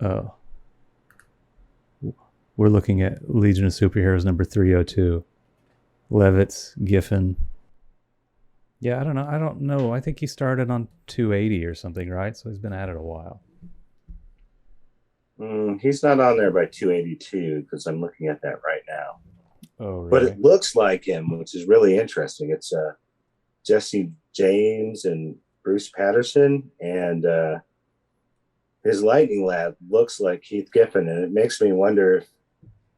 Oh. We're looking at Legion of Superheroes number 302. Levitz, Giffen. Yeah, I don't know. I think he started on 280 or something, right? So he's been at it a while. He's not on there by 282 because I'm looking at that right now. Oh, really? But it looks like him, which is really interesting. It's Jesse James and Bruce Patterson, and his Lightning Lad looks like Keith Giffen, and it makes me wonder if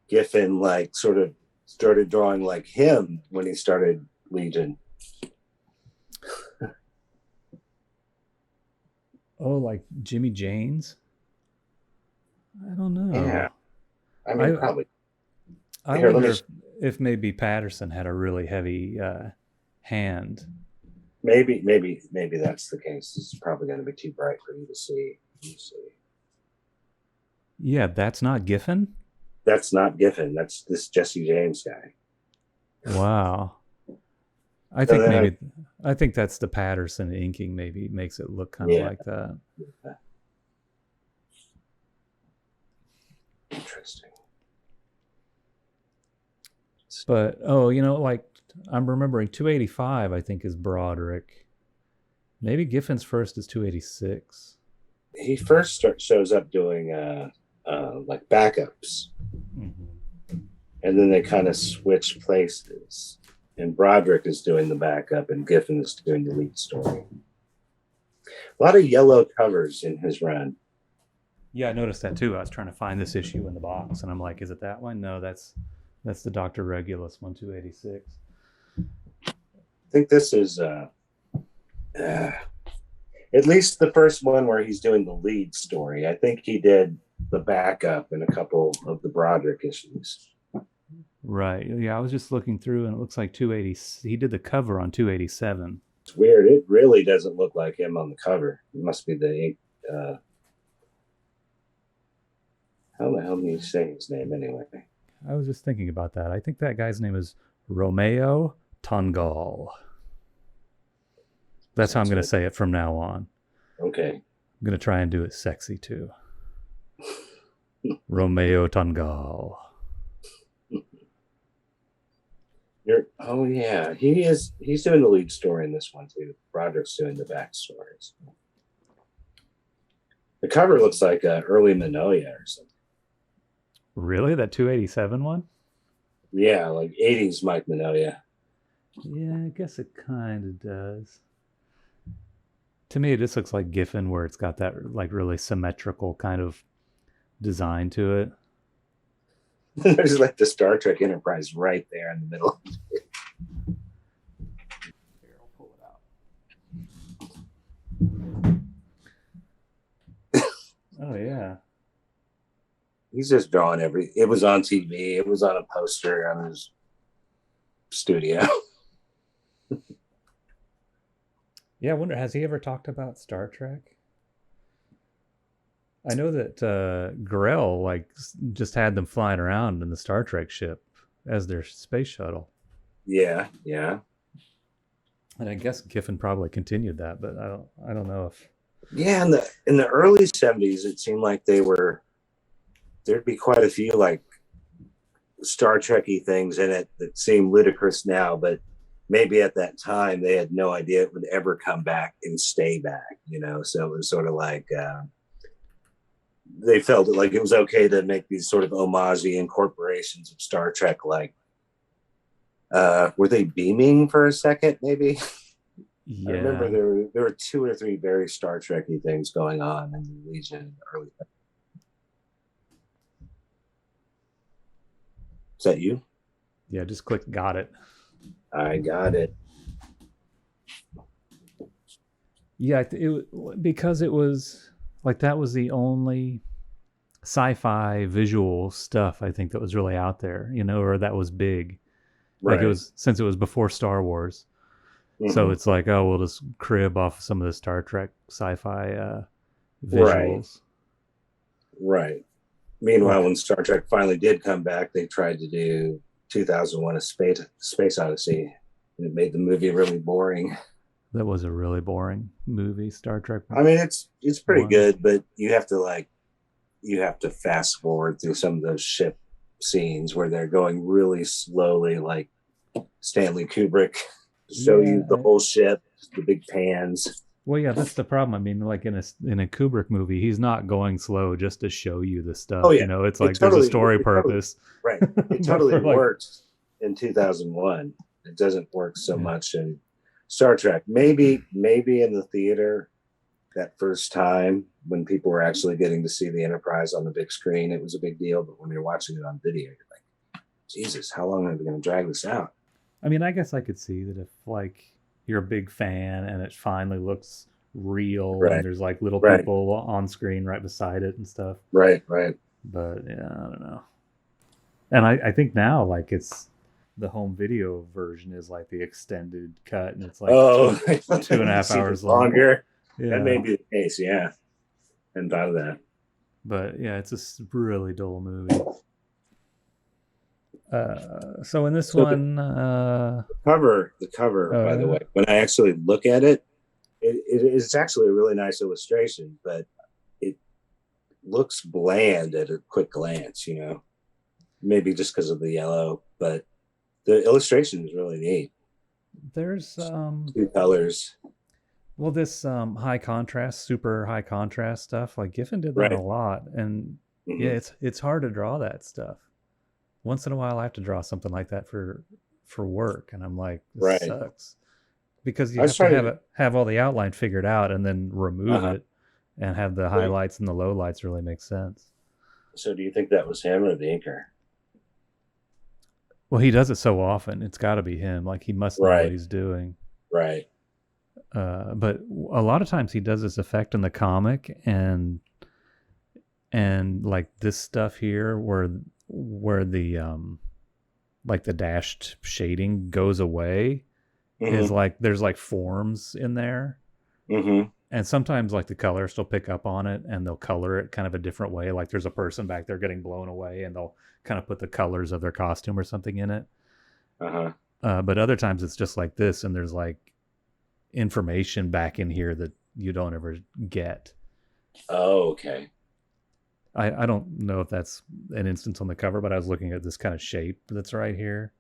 Giffen like sort of started drawing like him when he started Legion. Oh, like Jimmy Janes? I don't know. Yeah, I mean, probably. I wonder if maybe Patterson had a really heavy hand. Maybe that's the case. It's probably going to be too bright for you to see. Yeah, that's not Giffen? That's not Giffen. That's this Jesse James guy. Wow. I think that's the Patterson inking. Maybe makes it look kind of like that. Yeah. Interesting. But like I'm remembering 285. I think is Broderick. Maybe Giffen's first is 286. He first shows up doing like backups, and then they kind of switch places. And Broderick is doing the backup, and Giffen is doing the lead story. A lot of yellow covers in his run. Yeah, I noticed that too. I was trying to find this issue in the box, and I'm like, is it that one? No, that's the Dr. Regulus 1286. I think this is at least the first one where he's doing the lead story. I think he did the backup in a couple of the Broderick issues. Right. Yeah, I was just looking through, and it looks like 280. He did the cover on 287. It's weird. It really doesn't look like him on the cover. It must be the ink. How the hell do you say his name anyway? I was just thinking about that. I think that guy's name is Romeo Tongal. That's how I'm going to say it from now on. Okay. I'm going to try and do it sexy too. Romeo Tongal. Oh yeah, he's doing the lead story in this one too. Broderick's doing the backstories. The cover looks like early Manoia or something. Really? That 287 one? Yeah, like 80s Mike Manoia. Yeah, I guess it kind of does. To me, it just looks like Giffen, where it's got that like really symmetrical kind of design to it. There's like the Star Trek Enterprise right there in the middle. Here, I'll pull it out. Oh yeah. He's just drawing it was on TV, it was on a poster on his studio. Yeah, I wonder, has he ever talked about Star Trek? I know that Grell like just had them flying around in the Star Trek ship as their space shuttle. Yeah. And I guess Giffen probably continued that, but I don't know if. Yeah, in the early 70s, it seemed like there'd be quite a few like Star Trek-y things in it that seem ludicrous now, but maybe at that time they had no idea it would ever come back and stay back, so it was sort of like they felt like it was okay to make these sort of homage incorporations of Star Trek. Like were they beaming for a second maybe? Yeah. I remember there were 2 or 3 very Star Trek-y things going on in the Legion in the early. Is that you? Yeah, just click got it. I got it. Yeah, because it was like that was the only sci-fi visual stuff I think that was really out there, or that was big. Right. Like it was, since it was before Star Wars. Mm-hmm. So it's like, oh, we'll just crib off some of the Star Trek sci-fi visuals. Right. Meanwhile, when Star Trek finally did come back, they tried to do 2001: A Space Odyssey, and it made the movie really boring. That was a really boring movie, Star Trek. I mean, it's pretty 1. good, but you have to fast forward through some of those ship scenes where they're going really slowly, like Stanley Kubrick, show you the whole ship, the big pans. Well, yeah, that's the problem. I mean, like in a Kubrick movie, he's not going slow just to show you the stuff. Oh yeah, you know, it's like there's a story purpose. Right. It totally works in 2001. It doesn't work so much in Star Trek. Maybe in the theater that first time when people were actually getting to see the Enterprise on the big screen, it was a big deal. But when you're watching it on video, you're like, Jesus, how long are we going to drag this out? I mean, I guess I could see that if like you're a big fan and it finally looks real and there's like little people on screen right beside it and stuff. Right. But yeah, I don't know. And I think now like it's the home video version is like the extended cut and it's like 2.5 hours longer. Yeah. That may be the case. Yeah. Hadn't thought of that. But yeah, it's a really dull movie. So in this one, the cover, by the way, when I actually look at it, it's actually a really nice illustration, but it looks bland at a quick glance, you know, maybe just because of the yellow, but the illustration is really neat. There's 2 colors. Well, this high contrast, super high contrast stuff, like Giffen did that a lot, and yeah, it's hard to draw that stuff. Once in a while I have to draw something like that for work, and I'm like, this sucks. Because you have to have all the outline figured out and then remove it and have the highlights and the lowlights really make sense. So do you think that was him or the inker? Well, he does it so often. It's got to be him. Like he must know what he's doing. Right. But a lot of times he does this effect in the comic and like this stuff here where the like the dashed shading goes away is like there's like forms in there, and sometimes like the colorists will pick up on it and they'll color it kind of a different way, like there's a person back there getting blown away and they'll kind of put the colors of their costume or something in it. But other times it's just like this and there's like information back in here that you don't ever get. Oh, okay. I don't know if that's an instance on the cover, but I was looking at this kind of shape that's right here.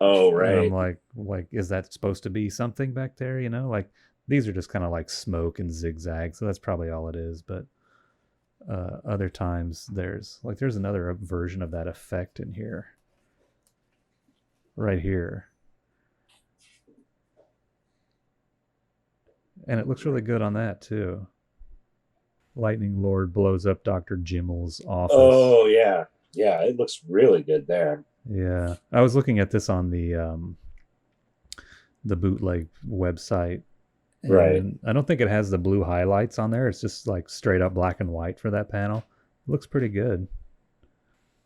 Oh, right. And I'm like, is that supposed to be something back there? You know, like these are just kind of like smoke and zigzag. So that's probably all it is. But other times there's another version of that effect in here. Right here. And it looks really good on that too. Lightning Lord blows up Dr. Jimmel's office. Oh, yeah. Yeah, it looks really good there. Yeah. I was looking at this on the bootleg website. Right. I don't think it has the blue highlights on there. It's just like straight up black and white for that panel. It looks pretty good.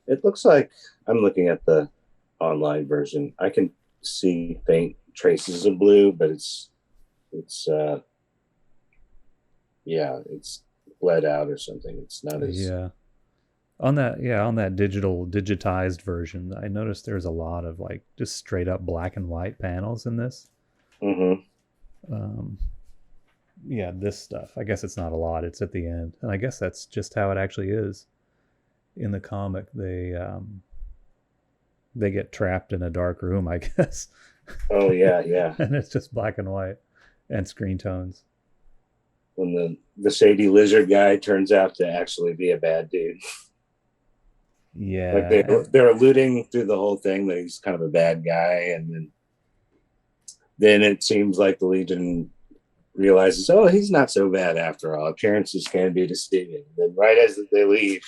It looks like I'm looking at the online version. I can see faint traces of blue, but it's bled out or something. It's not as on that digitized version. I noticed there's a lot of like just straight up black and white panels in this. This stuff. I guess it's not a lot. It's at the end, and I guess that's just how it actually is in the comic. They get trapped in a dark room, I guess. Oh yeah. And it's just black and white and screen tones. When the shady lizard guy turns out to actually be a bad dude. Yeah. Like they're alluding through the whole thing that he's kind of a bad guy, and then it seems like the Legion realizes, oh, he's not so bad after all. Appearances can be deceiving. Then right as they leave,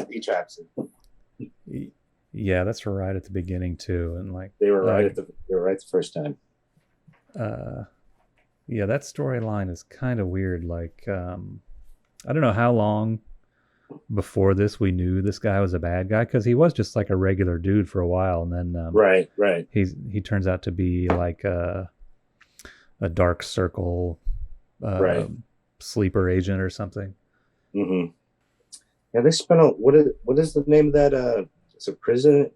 he traps him. Yeah, that's right at the beginning too, and like they were right the first time. Yeah, that storyline is kind of weird. Like, I don't know how long before this we knew this guy was a bad guy, because he was just like a regular dude for a while, and then right. He turns out to be like a dark circle sleeper agent or something. Yeah, they spent what is the name of that? It's a prison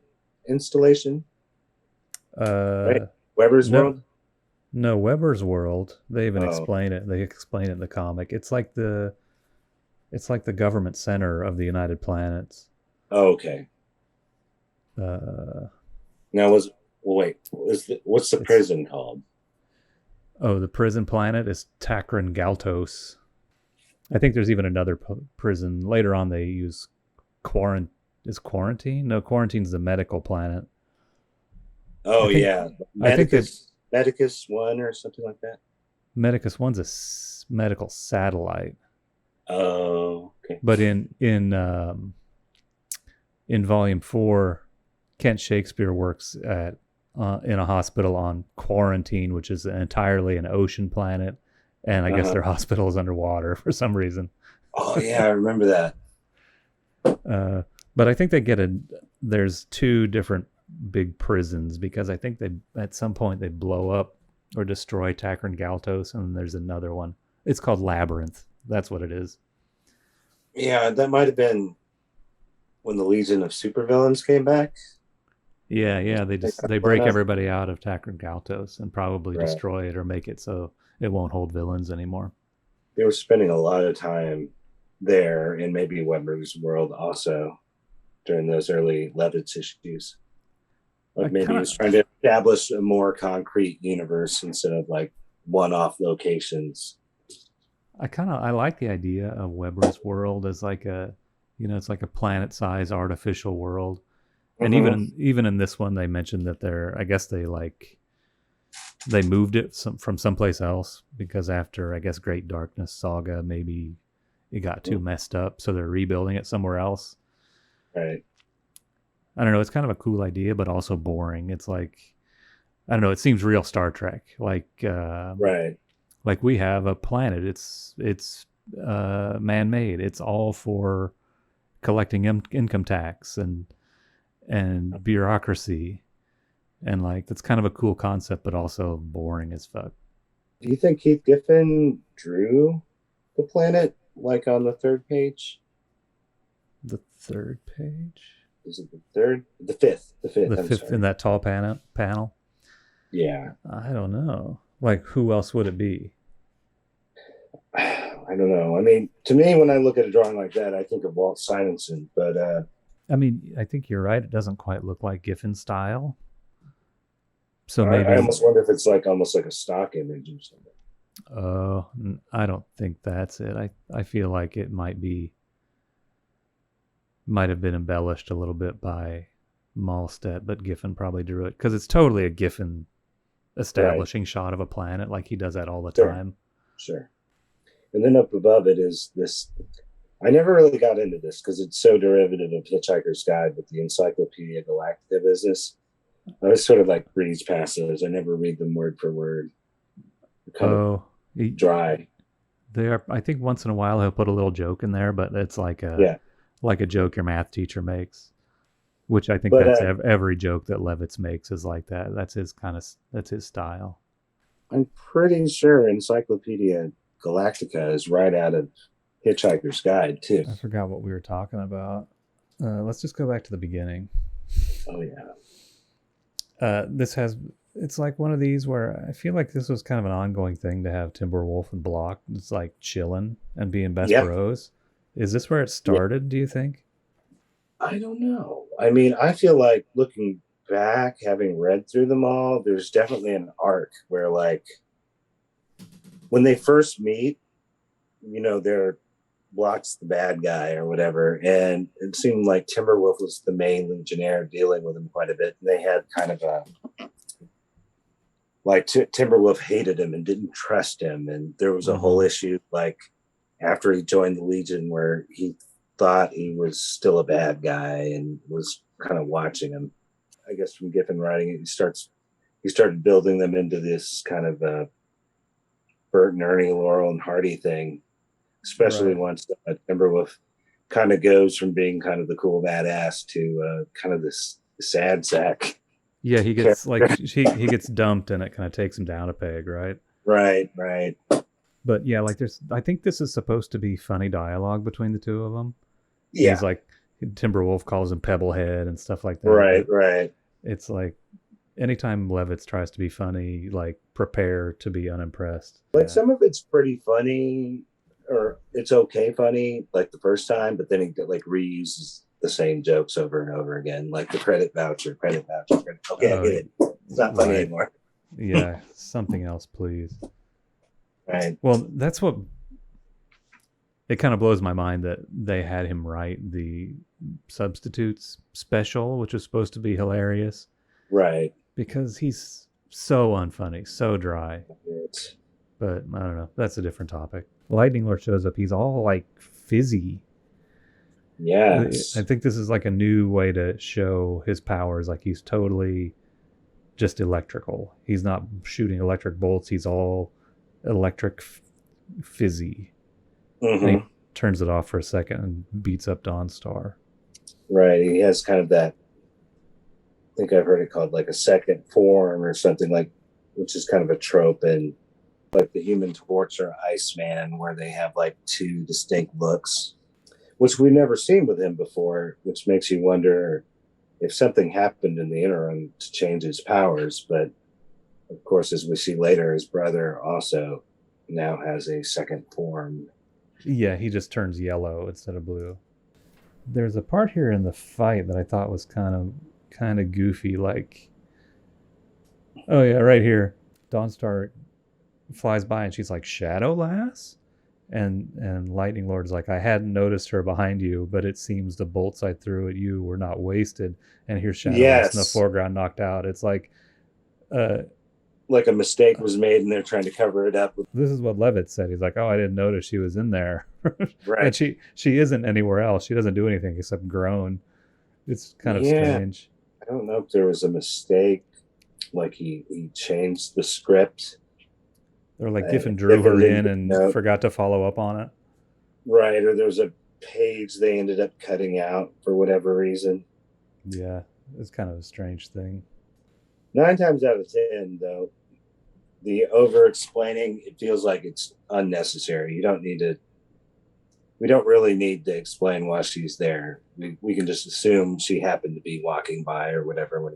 installation. Right? Weber's World. No, Weber's World. They even Oh, explain it. They explain it in the comic. It's like the government center of the United Planets. okay. Uh, Now wait, what's the it's prison called? the prison planet is Takran Galtos. I think there's even another prison later on. They use quarantine. Is quarantine? No, quarantine's the medical planet. I Oh think yeah, I think that Medicus one or something like that. Medicus One's a medical satellite, Oh, okay. but in Volume 4, Kent Shakespeare works at in a hospital on Quarantine, which is entirely an ocean planet, and I guess Uh-huh. their hospital is underwater for some reason. Oh yeah, I remember that. Uh, but I think they get there's two different big prisons because I think they at some point they blow up or destroy Takran Galtos, and there's another one. It's called Labyrinth. That's what it is. Yeah, that might have been when the Legion of Supervillains came back. Yeah, yeah. They break everybody out of Takran Galtos and probably Right. destroy it or make it so it won't hold villains anymore. They were spending a lot of time there and maybe Weber's World also during those early Levitz issues. I Like maybe he kind was of trying to establish a more concrete universe instead of like one-off locations. I like the idea of Weber's world as like it's like a planet-sized artificial world. And Mm-hmm. even in this one, they mentioned that I guess they moved it from someplace else because after I guess Great Darkness Saga, maybe it got too messed up, so they're rebuilding it somewhere else. Right. I don't know. It's kind of a cool idea, but also boring. It's like I don't know. It seems real Star Trek, Right. like we have a planet. It's man-made. It's all for collecting income tax and bureaucracy, and like that's kind of a cool concept, but also boring as fuck. Do you think Keith Giffen drew the planet like on the third page? The third page, Is it the third? The fifth. The fifth. the I'm fifth in sorry. that tall panel. Yeah. I don't know. Like who else would it be? I don't know. I mean, to me, when I look at a drawing like that, I think of Walt Simonson. But I mean, I think you're right. It doesn't quite look like Giffen style. So I maybe, almost wonder if it's like almost like a stock image or something. I don't think that's it. I feel like it might have been embellished a little bit by Mahlstedt, but Giffen probably drew it because it's totally a Giffen Right. establishing shot of a planet. Like he does that all the Sure. time. Sure. And then up above it is this. I never really got into this because it's so derivative of Hitchhiker's Guide, but the Encyclopedia Galactica business. I was sort of like breeze past those. I never read them word for word. They're kind of Oh, dry. there. I think once in a while he'll put a little joke in there, but it's Yeah. like a joke your math teacher makes, which I think But that's every joke that Levitz makes is like that. That's his style. I'm pretty sure Encyclopedia Galactica is right out of Hitchhiker's Guide, too. I forgot what we were talking about. Let's just go back to the beginning. Oh, yeah. It's like one of these where I feel like this was kind of an ongoing thing to have Timberwolf and Block just like chilling and being best Yep. bros. Is this where it Yeah. started, do you think? I don't know. I mean, I feel like looking back, having read through them all, there's definitely an arc where, like, when they first meet, they're Block's the bad guy or whatever. And it seemed like Timberwolf was the main Legionnaire dealing with him quite a bit. And they had kind of a like Timberwolf hated him and didn't trust him. And there was a whole issue like after he joined the Legion where he thought he was still a bad guy and was kind of watching him. I guess from Giffen writing it, he started building them into this kind of Bert and Ernie, Laurel and Hardy thing, especially once Timberwolf kind of goes from being kind of the cool badass to kind of this sad sack. Yeah, he gets like he gets dumped and it kind of takes him down a peg, right? Right. But yeah, like I think this is supposed to be funny dialogue between the two of them. Yeah. He's like Timberwolf calls him Pebblehead and stuff like that. Right. It's like anytime Levitz tries to be funny, like prepare to be unimpressed. Like Yeah. some of it's pretty funny, or it's okay funny, like the first time, but then he like reuses the same jokes over and over again, like the credit voucher, credit voucher. Credit. Okay, I get it. It's not funny Right. anymore. Yeah. Something else, please. Right. Well, that's what it kind of blows my mind that they had him write the substitutes special, which was supposed to be hilarious. Right. Because he's so unfunny, so dry. It's, But I don't know. That's a different topic. Lightning Lord shows up. He's all like fizzy. yes. I think this is like a new way to show his powers. Like he's totally just electrical. He's not shooting electric bolts. He's all electric fizzy. Mm-hmm. And he turns it off for a second and beats up Dawnstar. Right. He has kind of that, I think I've heard it called like a second form or something, like, which is kind of a trope in like the Human Torch or Iceman, where they have like two distinct looks, which we've never seen with him before, which makes you wonder if something happened in the interim to change his powers. But of course, as we see later, his brother also now has a second form. Yeah, he just turns yellow instead of blue. There's a part here in the fight that I thought was kind of goofy, like, oh yeah, right here, Dawnstar flies by and she's like, Shadow Lass? And Lightning Lord's like, I hadn't noticed her behind you, but it seems the bolts I threw at you were not wasted. And here's Shadow Lass in the foreground knocked out. It's like like a mistake was made and they're trying to cover it up. This is what Levitz said. He's like, oh, I didn't notice she was in there. Right. And she isn't anywhere else. She doesn't do anything except groan. It's kind of strange. I don't know if there was a mistake, like he changed the script. Or like Giffen drew her in and forgot to follow up on it. Right, or there's a page they ended up cutting out for whatever reason. Yeah, it's kind of a strange thing. 9 times out of 10, though, the over-explaining, it feels like it's unnecessary. We don't really need to explain why she's there. We can just assume she happened to be walking by or whatever when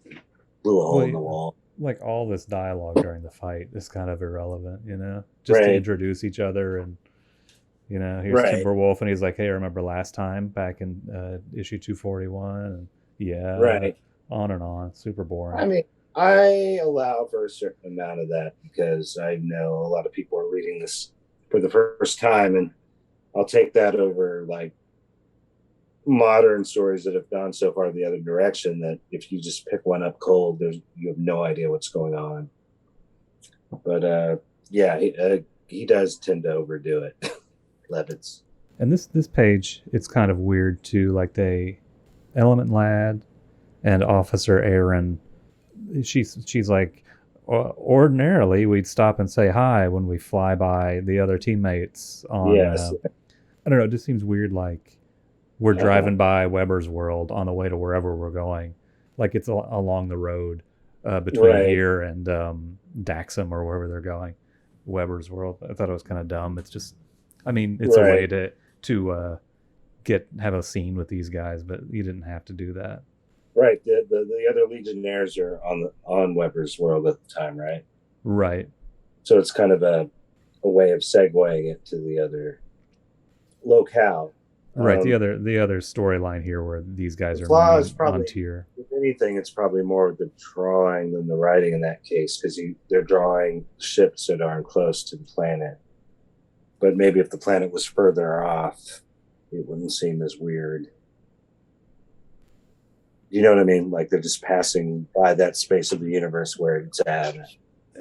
he blew a hole in the wall. Like all this dialogue during the fight is kind of irrelevant, just to introduce each other. And here's Timberwolf and he's like, hey, remember last time back in issue 241? And on and on. Super boring. I mean, I allow for a certain amount of that because I know a lot of people are reading this for the first time, and I'll take that over like modern stories that have gone so far the other direction that if you just pick one up cold, you have no idea what's going on. But he does tend to overdo it. Levitz. And this page, it's kind of weird too. Like Element Lad and Officer Aaron, she's like, ordinarily we'd stop and say hi when we fly by the other teammates on. Yes. I don't know. It just seems weird. Like we're driving by Weber's World on the way to wherever we're going. Like it's along the road between here and Daxam or wherever they're going. Weber's World. I thought it was kind of dumb. It's just, I mean, it's a way to have a scene with these guys, but you didn't have to do that. Right. The other Legionnaires are on Weber's World at the time, right? Right. So it's kind of a way of segueing it to the other locale. Right. The other storyline here where these guys are on tier. If anything, it's probably more the drawing than the writing in that case, because they're drawing ships so darn close to the planet. But maybe if the planet was further off, it wouldn't seem as weird. You know what I mean? Like they're just passing by that space of the universe where it's at.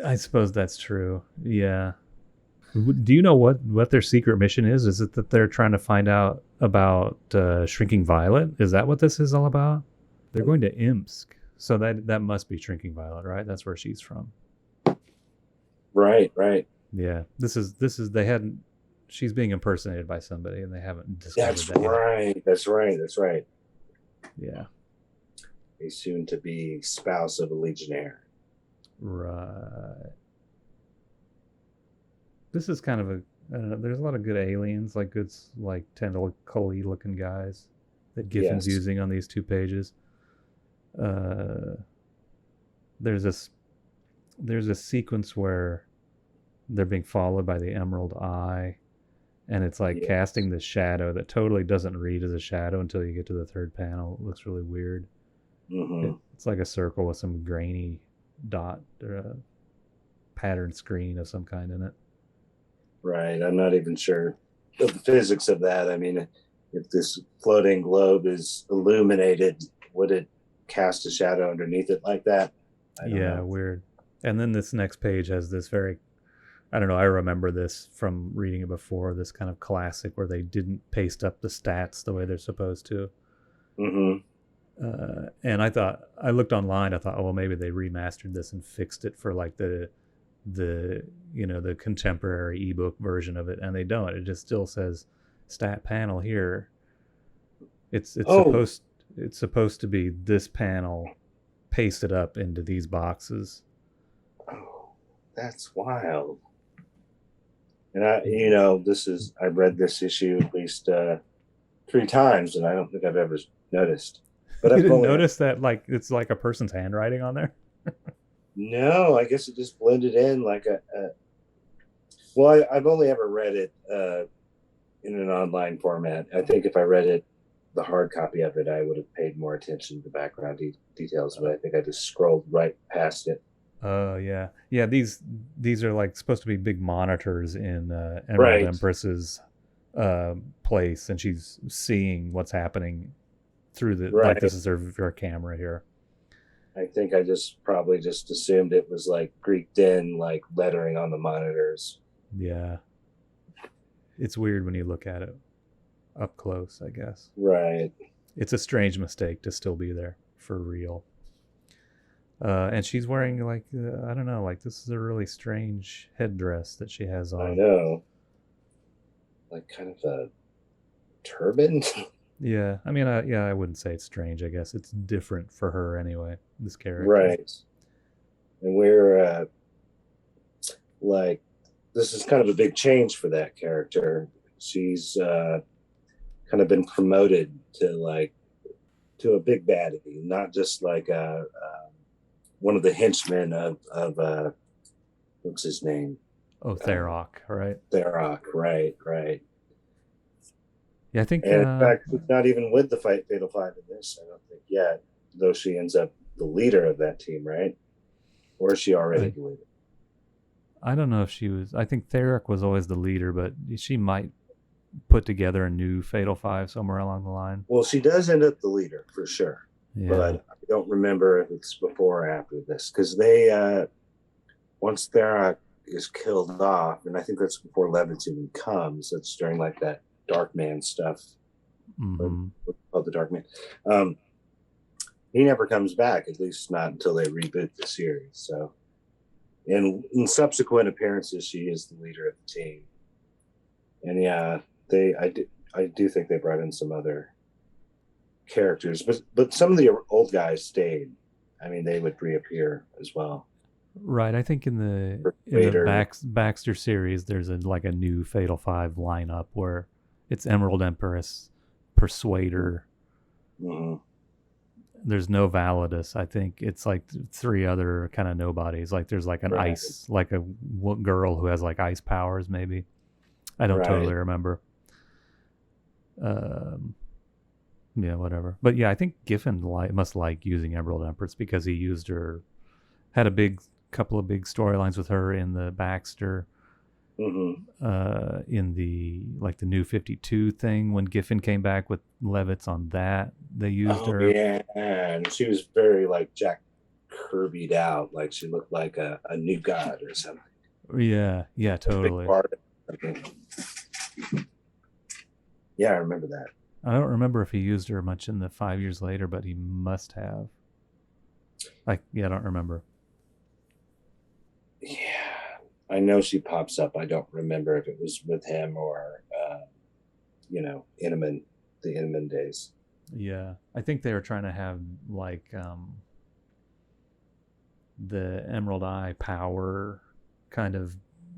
I suppose that's true. Yeah. Do you know what their secret mission is? Is it that they're trying to find out about Shrinking Violet? Is that what this is all about? They're going to Imsk, so that must be Shrinking Violet, right? That's where she's from. Right. Yeah. This is they hadn't. She's being impersonated by somebody, and they haven't discovered that. That's right. Yeah. A soon-to-be spouse of a Legionnaire. Right. This is kind of I don't know, there's a lot of good aliens, like good, like tentacle-y looking guys that Giffen's using on these 2 pages. there's this sequence where they're being followed by the Emerald Eye, and it's like casting this shadow that totally doesn't read as a shadow until you get to the third panel. It looks really weird. It's like a circle with some grainy dot or a pattern screen of some kind in it. Right. I'm not even sure of the physics of that. I mean, if this floating globe is illuminated, would it cast a shadow underneath it like that? I don't know. Weird. And then this next page has this very, I don't know, I remember this from reading it before, this kind of classic where they didn't paste up the stats the way they're supposed to. And I looked online, I thought, oh, well, maybe they remastered this and fixed it for like the contemporary ebook version of it, and they don't. It just still says stat panel here. It's supposed to be this panel pasted up into these boxes. Oh, that's wild. And I've read this issue at least 3 times, and I don't think I've ever noticed. But you didn't notice that like it's like a person's handwriting on there? No, I guess it just blended in like well, I've only ever read it in an online format. I think if I read it, the hard copy of it, I would have paid more attention to the background details, but I think I just scrolled right past it. Oh, yeah. Yeah, these are like supposed to be big monitors in Emerald Empress's place, and she's seeing what's happening through the like this is her camera here. I think I probably assumed it was like Greeked in, like lettering on the monitors. Yeah. It's weird when you look at it up close, I guess. Right. It's a strange mistake to still be there for real. And she's wearing like, I don't know, like this is a really strange headdress that she has on. I know. Like kind of a turban. Yeah, I mean, I wouldn't say it's strange. I guess it's different for her anyway. This character, right? And we're like, this is kind of a big change for that character. She's kind of been promoted to a big baddie, not just like one of the henchmen of what's his name? Oh, Tharok, right? Tharok, right. Yeah, I think. And in fact, she's not even with the Fatal Five in this, I don't think yet, though she ends up the leader of that team, right? Or is she already the leader? I don't know if she was. I think Tharok was always the leader, but she might put together a new Fatal Five somewhere along the line. Well, she does end up the leader for sure. Yeah. But I don't remember if it's before or after this, because they once Tharok is killed off, and I think that's before Levitz even comes. It's during like that Dark Man stuff. Called the Dark Man. He never comes back, at least not until they reboot the series. So, in subsequent appearances, she is the leader of the team. And yeah, I do think they brought in some other characters, but some of the old guys stayed. I mean, they would reappear as well. Right, I think in the Baxter series, there's a new Fatal Five lineup where it's Emerald Empress, Persuader. Mm-hmm. There's no Validus. I think it's like 3 other kind of nobodies. Like there's like an ice, like a girl who has like ice powers, maybe. I don't totally remember. Yeah, whatever. But yeah, I think Giffen must like using Emerald Empress because he used her, had a couple of big storylines with her in the Baxter. In the New 52 thing when Giffen came back with Levitz on that, they used her. Yeah, and she was very like Jack Kirby'd out, like she looked like a new god or something. Yeah, totally. Yeah, I remember that. I don't remember if he used her much in the 5 years later, but he must have. I don't remember. Yeah. I know she pops up. I don't remember if it was with him or, Inman, the Inman days. Yeah. I think they were trying to have, the Emerald Eye power kind of,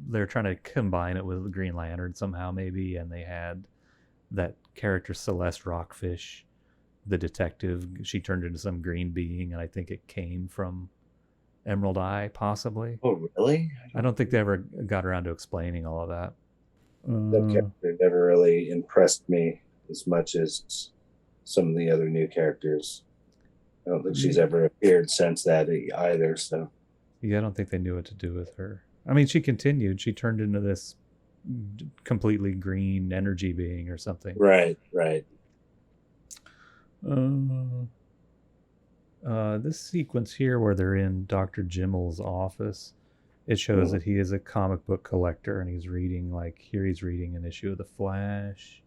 they're trying to combine it with the Green Lantern somehow, maybe, and they had that character Celeste Rockfish, the detective. She turned into some green being, and I think it came from Emerald Eye, possibly. Oh, really? I don't think they ever got around to explaining all of that. That character never really impressed me as much as some of the other new characters. I don't think she's ever appeared since that either. So yeah, I don't think they knew what to do with her. I mean, she continued. She turned into this completely green energy being or something. Right. This sequence here where they're in Dr. Jimmel's office, it shows that he is a comic book collector and he's reading an issue of The Flash.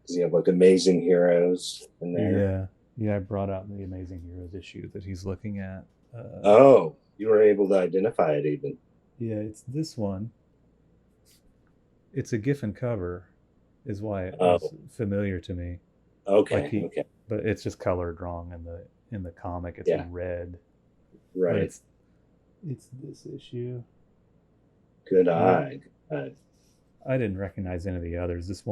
Does he have like Amazing Heroes in there? Yeah, I brought out the Amazing Heroes issue that he's looking at. You were able to identify it even. Yeah, it's this one. It's a Giffen cover, is why it was familiar to me. Okay. But it's just colored wrong in the comic. It's red. Right. It's this issue. Good eye. I didn't recognize any of the others. This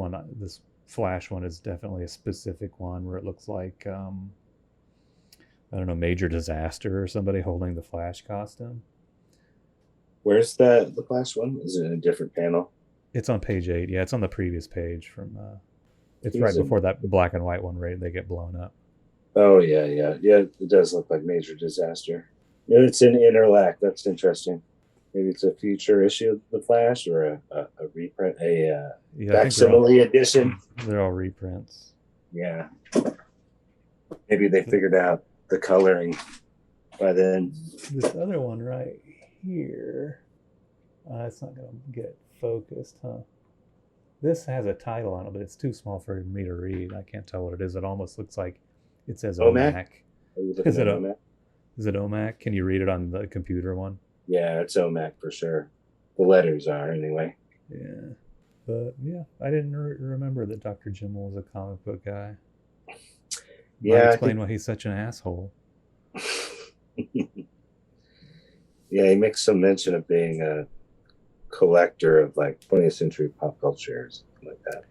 Flash one is definitely a specific one where it looks like I don't know, Major Disaster or somebody holding the Flash costume. Where's the Flash one? Is it in a different panel? It's on page 8. Yeah, it's on the previous page from. It's right before that black and white one, right? They get blown up. Oh yeah. It does look like Major Disaster. It's in Interlac. That's interesting. Maybe it's a future issue of the Flash or a reprint, facsimile edition. They're all reprints. Yeah. Maybe they figured out the coloring by then. This other one right here, it's not going to get focused, huh? This has a title on it, but it's too small for me to read. I can't tell what it is. It almost looks like it says OMAC. Is it OMAC? Is it OMAC? Can you read it on the computer one? Yeah, it's OMAC for sure. The letters are anyway. Yeah. But yeah, I didn't remember that Dr. Jimmel was a comic book guy. Might explain why he's such an asshole. Yeah, he makes some mention of being a collector of like 20th century pop culture or something like that.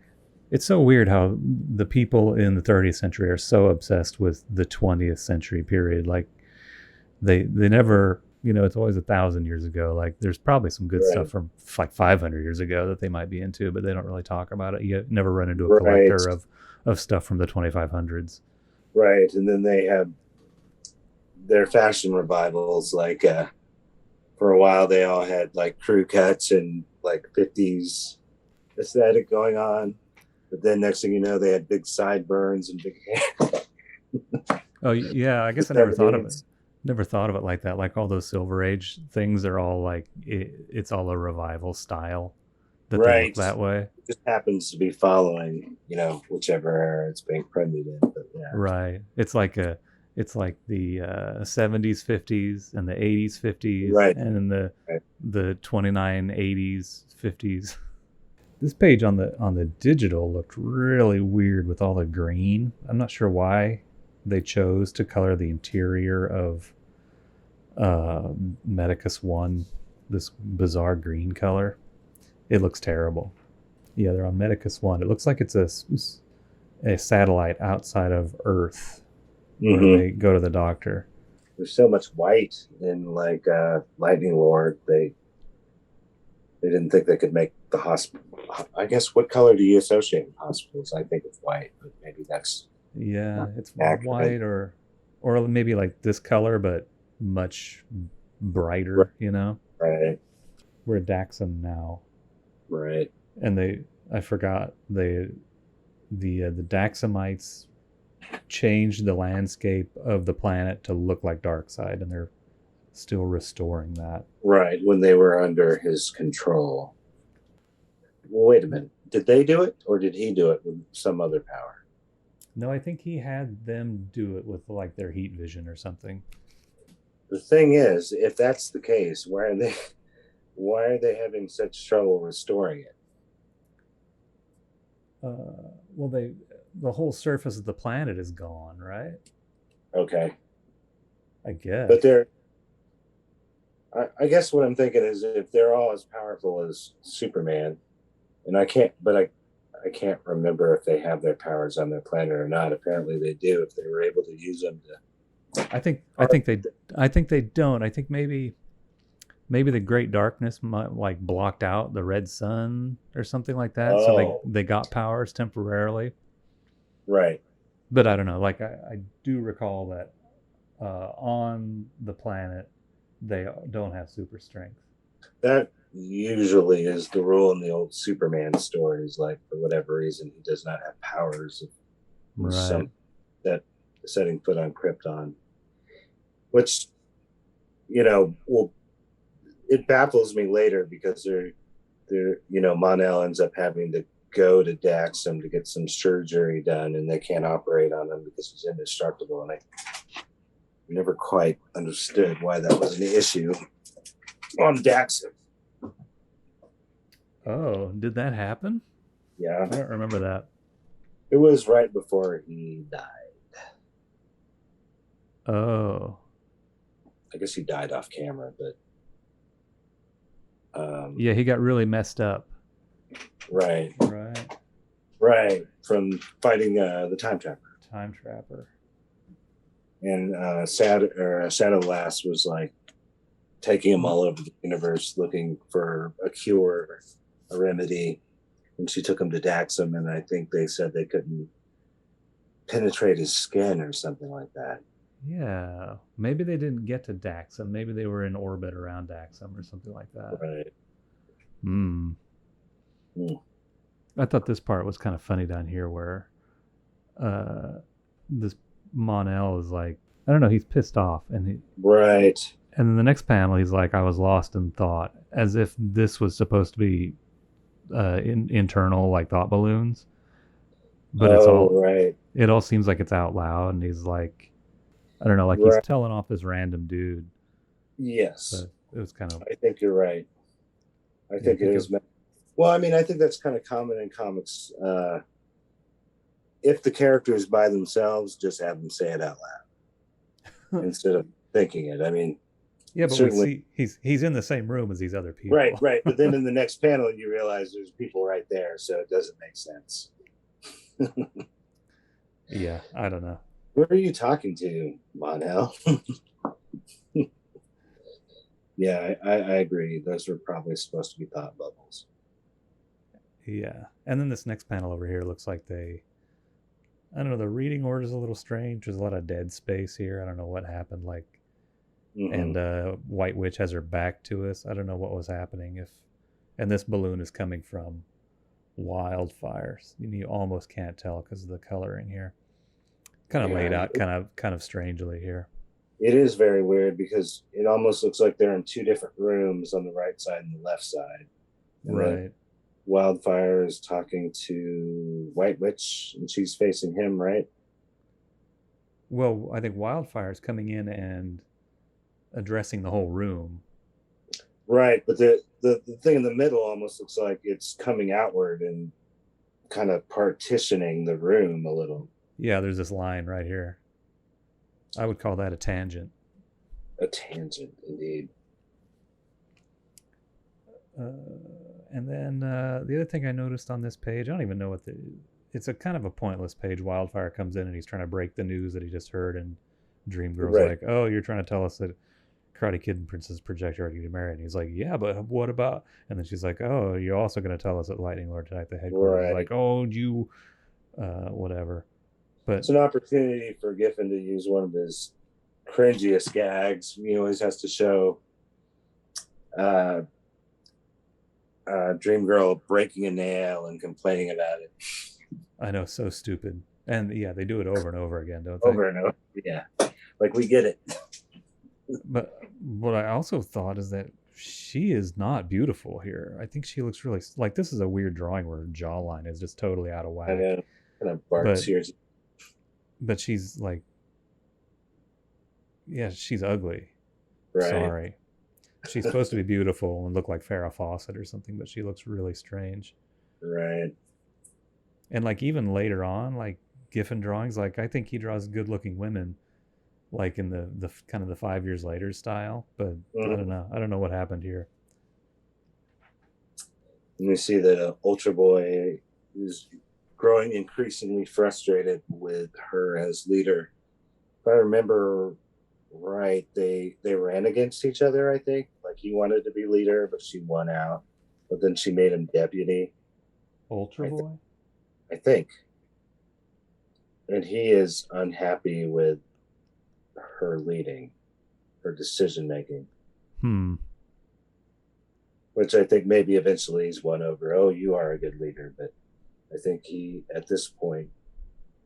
It's so weird how the people in the 30th century are so obsessed with the 20th century period. Like they never, it's always 1,000 years ago. Like there's probably some good stuff from like 500 years ago that they might be into, but they don't really talk about it. You never run into a collector of stuff from the 2500s. Right. And then they have their fashion revivals. Like for a while, they all had like crew cuts and like 50s aesthetic going on. But then next thing you know, they had big sideburns and big hair. Oh, yeah. I guess I never thought of it. Never thought of it like that. Like all those Silver Age things are all like, it's all a revival style that they look that way. It just happens to be following, whichever era it's being printed in. But yeah. Right. It's like the 70s, 50s, and the 80s, 50s, right, and then the 29 80s, 50s. This page on the digital looked really weird with all the green. I'm not sure why they chose to color the interior of Medicus 1 this bizarre green color. It looks terrible. Yeah, they're on Medicus 1. It looks like it's a satellite outside of Earth where they go to the doctor. There's so much white in like Lightning Lord. They didn't think they could make the hospital. I guess what color do you associate with hospitals? I think it's white, but maybe that's it's white or maybe like this color, but much brighter. Right. We're at Daxam now. Right. And I forgot the Daxamites changed the landscape of the planet to look like Darkseid, and they're still restoring that. Right, when they were under his control. Well, wait a minute. Did they do it, or did he do it with some other power? No, I think he had them do it with like their heat vision or something. The thing is, if that's the case, why are they having such trouble restoring it? Well, the whole surface of the planet is gone, right? Okay. I guess. But I guess what I'm thinking is if they're all as powerful as Superman, and I can't remember if they have their powers on their planet or not. Apparently they do, if they were able to use them to I think they don't. I think maybe the Great Darkness might, like, blocked out the red sun or something like that. So Oh, they got powers temporarily. right. But I don't know. Like I do recall that on the planet they don't have super strength. That usually is the rule in the old Superman stories. Like, for whatever reason, he does not have powers of Right. some that setting foot on Krypton, which, well, it baffles me later because Mon-El ends up having to go to Daxam to get some surgery done, and they can't operate on him because he's indestructible. And I never quite understood why that was an issue on Daxam. Oh, did that happen? Yeah, I don't remember that. it was right before he died. Oh. I guess he died off camera, but Yeah, he got really messed up. right, Right. right, from fighting the Time Trapper. Time Trapper. And Shadow Lass was like taking him all over the universe looking for a cure, a remedy. And she took him to Daxam, and I think they said they couldn't penetrate his skin or something like that. Yeah. Maybe they didn't get to Daxam. Maybe they were in orbit around Daxam or something like that. Right. Hmm. Mm. I thought this part was kind of funny down here where this Mon-El is like, I don't know, he's pissed off, Right. And then the next panel he's like, I was lost in thought, as if this was supposed to be internal, like, thought balloons. But right. It all seems like it's out loud, and he's like, I don't know, like he's Right. telling off this random dude. Yes. But it was kind of. I think you're right. I think it is. Well, I mean, I think that's kind of common in comics. If the characters by themselves, just have them say it out loud instead of thinking it. I mean, yeah, but certainly he's in the same room as these other people. Right, right. But then in the next panel, you realize there's people right there, so it doesn't make sense. Yeah, I don't know. Who are you talking to, Mon-El? Yeah, I agree. Those were probably supposed to be thought bubbles. Yeah, and then this next panel over here looks like I don't know, the reading order is a little strange. There's a lot of dead space here. I don't know what happened. Like, and White Witch has her back to us. I don't know what was happening. And this balloon is coming from wildfires. You almost can't tell because of the coloring here. Kind of laid out, kind of strangely here. It is very weird because it almost looks like they're in two different rooms on the right side and the left side. And right. Wildfire is talking to White Witch, and she's facing him, right? Well, I think Wildfire is coming in and addressing the whole room. Right, but the thing in the middle almost looks like it's coming outward and kind of partitioning the room a little. Yeah, there's this line right here. I would call that a tangent. A tangent, indeed. And then the other thing I noticed on this page, I don't even know it's a kind of a pointless page. Wildfire comes in and he's trying to break the news that he just heard, and Dreamgirl's like, oh, you're trying to tell us that Karate Kid and Princess Projector are getting married. And he's like, yeah, but what about? And then she's like, oh, you're also going to tell us that Lightning Lord tonight the headquarters. Right. Like, oh, you, whatever. But it's an opportunity for Giffen to use one of his cringiest gags. He always has to show Dreamgirl breaking a nail and complaining about it. I know, so stupid. And yeah, they do it over and over again, don't they? Over and over, yeah. Like, we get it. But what I also thought is that she is not beautiful here. I think she looks really like, this is a weird drawing where her jawline is just totally out of whack. I know, kind of Bart Sears. But she's like, yeah, she's ugly. Right. Sorry. She's supposed to be beautiful and look like Farrah Fawcett or something, but she looks really strange. Right. And like, even later on, like Giffen drawings, like I think he draws good looking women, like in the kind of the 5 years later style, but I don't know. I don't know what happened here. And we see that Ultra Boy is growing increasingly frustrated with her as leader. If I remember Right. They ran against each other, I think. Like he wanted to be leader, but she won out. But then she made him deputy. Ultra I, th- Boy? I think. And he is unhappy with her leading, her decision making, Hmm. which I think maybe eventually he's won over. Oh, you are a good leader. But I think at this point,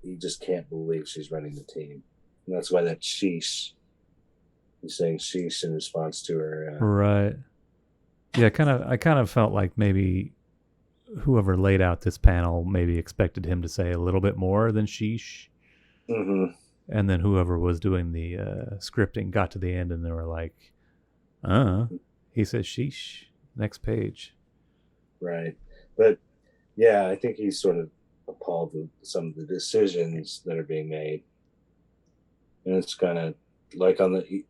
he just can't believe she's running the team. And that's why that sheesh, he's saying sheesh in response to her. Right. Yeah, I kind of felt like maybe whoever laid out this panel maybe expected him to say a little bit more than sheesh. Mm-hmm. And then whoever was doing the scripting got to the end and they were like, he says sheesh. Next page. Right. But yeah, I think he's sort of appalled with some of the decisions that are being made. And it's kind of like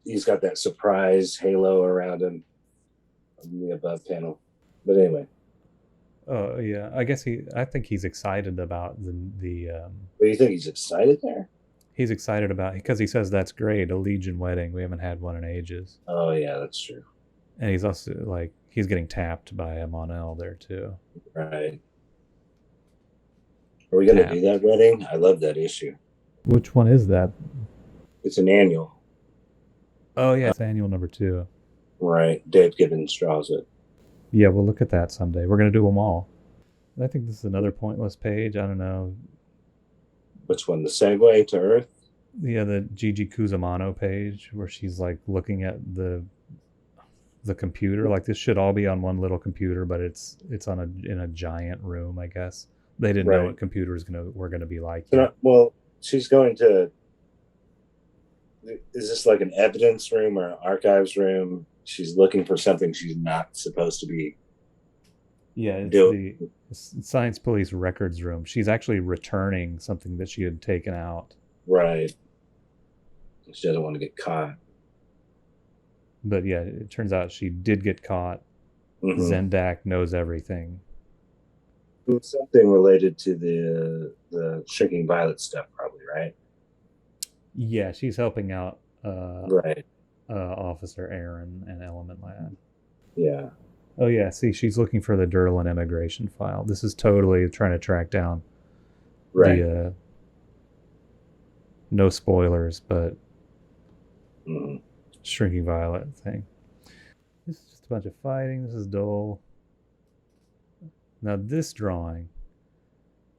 he's got that surprise halo around him on the above panel. But anyway. Oh yeah, I think he's excited about the But you think he's excited there? he's excited about because he says that's great, a Legion wedding. We haven't had one in ages. Oh yeah, that's true. And he's also like he's getting tapped by a Monel there too. Right. Are we going to do that wedding? I love that issue. Which one is that? It's an annual. Oh yeah, it's annual number 2. Right. Dave Gibbons draws it. Yeah, we'll look at that someday. We're gonna do them all. I think this is another pointless page. I don't know. Which one? The segue to Earth? Yeah, the Gigi Kuzamano page where she's like looking at the computer. Like this should all be on one little computer, but it's in a giant room. I guess they didn't know what computers were gonna be like. Well, she's going to. Is this like an evidence room or an archives room? She's looking for something she's not supposed to be. Yeah, it's the Science Police records room. She's actually returning something that she had taken out. Right. She doesn't want to get caught. But yeah, it turns out she did get caught. Mm-hmm. Zendak knows everything. Something related to the Shrinking Violet stuff, probably, right? Yeah, she's helping out right. Officer Aaron and Element Lad. Yeah. Oh yeah, see, she's looking for the Durlin immigration file. This is totally trying to track down the no spoilers, but Shrinking Violet thing. This is just a bunch of fighting. This is dull. Now this drawing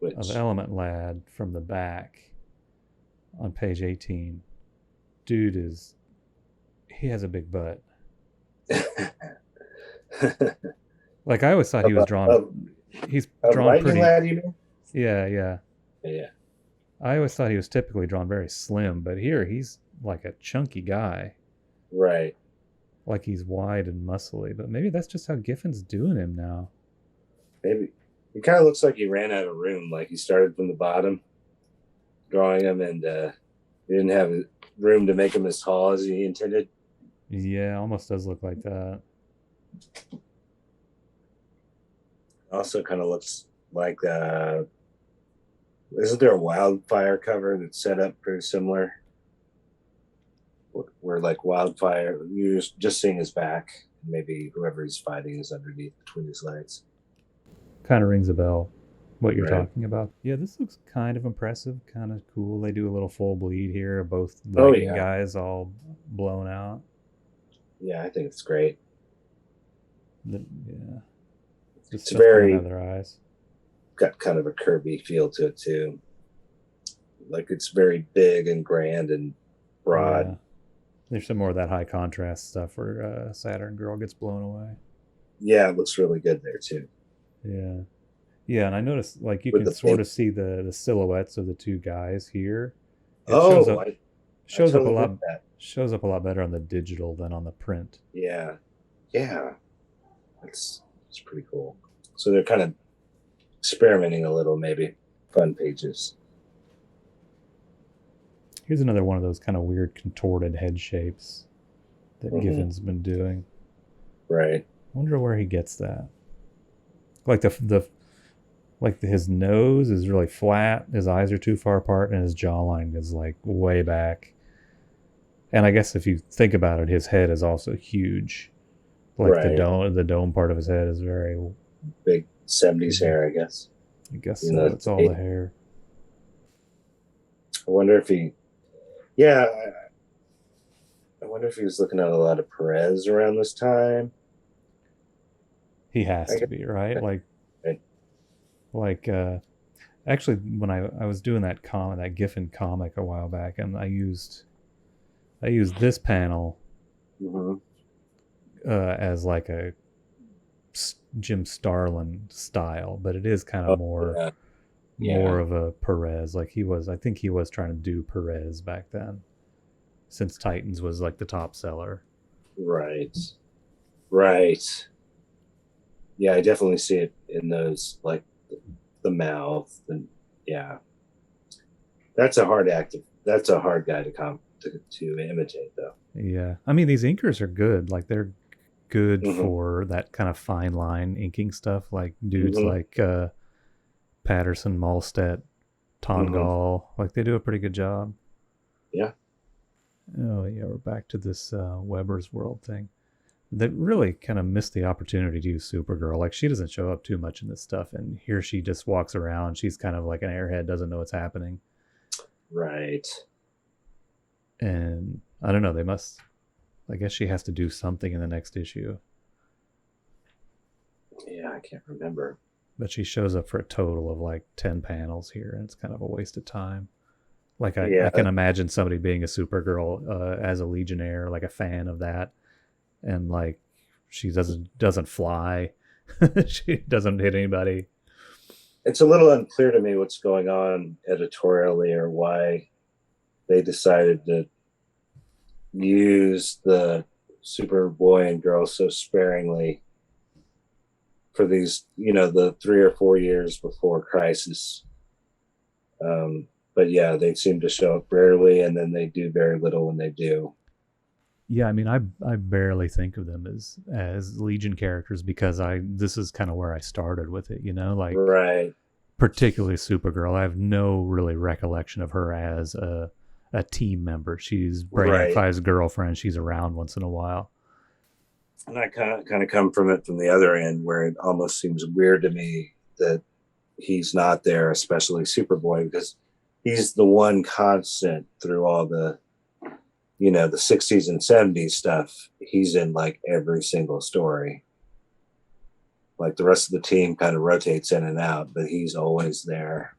of Element Lad from the back on page 18, dude he has a big butt. Like I always thought he was drawn. He's drawn pretty. Lad, you mean? Yeah. I always thought he was typically drawn very slim, but here he's like a chunky guy. Right. Like he's wide and muscly, but maybe that's just how Giffen's doing him now. Maybe. He kind of looks like he ran out of room. Like he started from the bottom, drawing him, and he didn't have room to make him as tall as he intended. Yeah, almost does look like that. Also kind of looks like isn't there a Wildfire cover that's set up pretty similar? Where like Wildfire, you're just seeing his back. Maybe whoever he's fighting is underneath between his legs. Kind of rings a bell what you're talking about. Yeah, this looks kind of impressive, kind of cool. They do a little full bleed here, both lightning guys all blown out. Yeah, I think it's great. Yeah. It's very out of their eyes. Got kind of a Kirby feel to it too. Like it's very big and grand and broad. Yeah. There's some more of that high contrast stuff where Saturn Girl gets blown away. Yeah, it looks really good there too. Yeah, and I noticed like you can sort of see the silhouettes of the two guys here. It shows up a lot better on the digital than on the print. Yeah. It's pretty cool. So they're kind of experimenting a little, maybe. Fun pages. Here's another one of those kind of weird contorted head shapes that Giffen's been doing. Right. I wonder where he gets that. Like his nose is really flat, his eyes are too far apart, and his jawline is like way back. And I guess if you think about it, his head is also huge. Like Right. the dome part of his head is very Big 70s hair, I guess. I guess You so. know, It's all the hair. I wonder if he, yeah, I wonder if he was looking at a lot of Perez around this time. He has I to guess. be, right? Right. Like actually when I was doing that Giffen comic a while back, and I used this panel Mm-hmm. as like a Jim Starlin style, but it is kind of Oh, more yeah. more Yeah. of a Perez. Like I think he was trying to do Perez back then, since Titans was like the top seller. Right. Right. Yeah, I definitely see it in those, like the mouth, and yeah, that's a hard That's a hard guy to imitate, though. Yeah, I mean these inkers are good. Like they're good Mm-hmm. for that kind of fine line inking stuff. Like dudes Mm-hmm. like Patterson, Mahlstedt, Mm-hmm. Tongol. Like they do a pretty good job. Yeah. Oh yeah, we're back to this Weber's World thing. They really kind of missed the opportunity to use Supergirl. Like she doesn't show up too much in this stuff, and here she just walks around. She's kind of like an airhead, doesn't know what's happening, Right. and I don't know. They must. I guess she has to do something in the next issue, Yeah, I can't remember. but she shows up for a total of like 10 panels here, and it's kind of a waste of time. Like I Yeah. can imagine somebody being a Supergirl as a Legionnaire, like a fan of that, and like she doesn't fly, she doesn't hit anybody. It's a little unclear to me what's going on editorially, or why they decided to use the Superboy and Girl so sparingly for these, the 3 or 4 years before Crisis. But yeah, they seem to show up rarely, and then they do very little when they do. Yeah, I mean, I barely think of them as Legion characters because this is kind of where I started with it, like Right. particularly Supergirl. I have no really recollection of her as a team member. She's Brainiac Right. 5's girlfriend. She's around once in a while. And I kind of come from it from the other end, where it almost seems weird to me that he's not there, especially Superboy, because he's the one constant through all the the 60s and 70s stuff. He's in like every single story. Like the rest of the team kind of rotates in and out, but he's always there.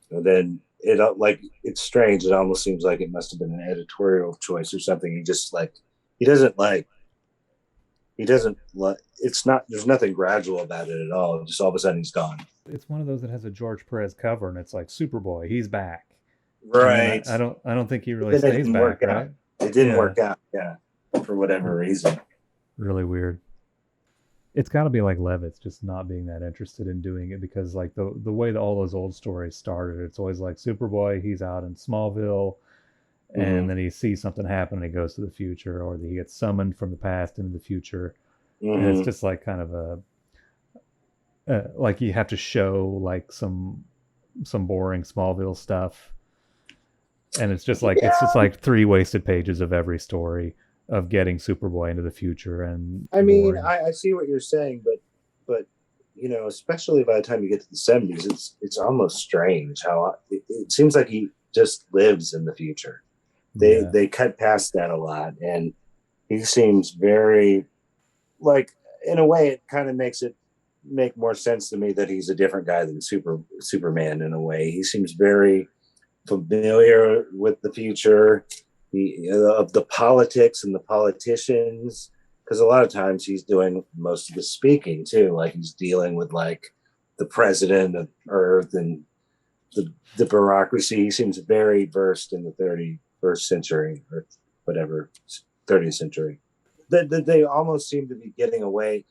And then it's strange. It almost seems like it must have been an editorial choice or something. He doesn't like it's not, there's nothing gradual about it at all. Just all of a sudden he's gone. It's one of those that has a George Perez cover, and it's like Superboy, he's back. And then Right. I don't think he really Then it stays didn't back, work out. right? It didn't Yeah. work out, yeah, for whatever reason. Really weird. It's got to be like Levitz just not being that interested in doing it, because like the way that all those old stories started, it's always like Superboy, he's out in Smallville, and then he sees something happen and he goes to the future, or he gets summoned from the past into the future, and it's just like kind of like you have to show like some boring Smallville stuff, and it's just like it's just like 3 wasted pages of every story of getting Superboy into the future. And I mean, I see what you're saying, but especially by the time you get to the 70s, it's almost strange how it seems like he just lives in the future. They cut past that a lot, and he seems very, like, in a way, it kind of makes it make more sense to me that he's a different guy than Superman. In a way, he seems very familiar with the future, of the politics and the politicians, because a lot of times he's doing most of the speaking too. Like he's dealing with like the president of Earth and the bureaucracy. He seems very versed in the 31st century, or whatever, 30th century. They almost seem to be getting away.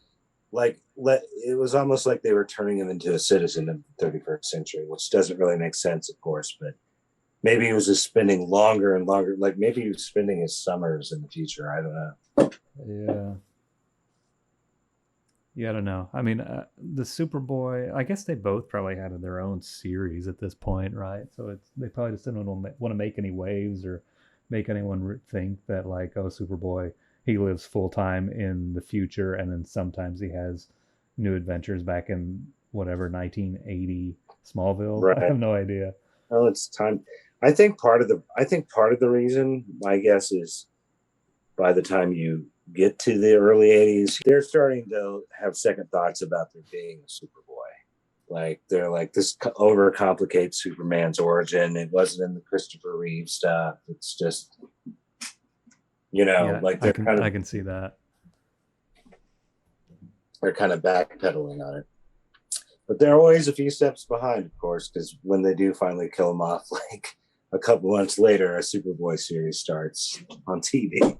It was almost like they were turning him into a citizen of the 31st century, which doesn't really make sense, of course, but maybe he was just spending longer and longer. Like maybe he was spending his summers in the future. I don't know. Yeah, I don't know. I mean, the Superboy, I guess they both probably had their own series at this point, right? So they probably just didn't want to make any waves or make anyone think that like, oh, Superboy, he lives full time in the future, and then sometimes he has new adventures back in whatever 1980 Smallville. I Right. have no idea. Well, it's time. I think part of the reason, my guess, is by the time you get to the early 80s, they're starting to have second thoughts about there being a Superboy. Like they're like, this overcomplicates Superman's origin. It wasn't in the Christopher Reeve stuff. It's just, Yeah, like I can see that. they're kind of backpedaling on it. But they're always a few steps behind, of course, because when they do finally kill him off, like a couple months later, a Superboy series starts on TV.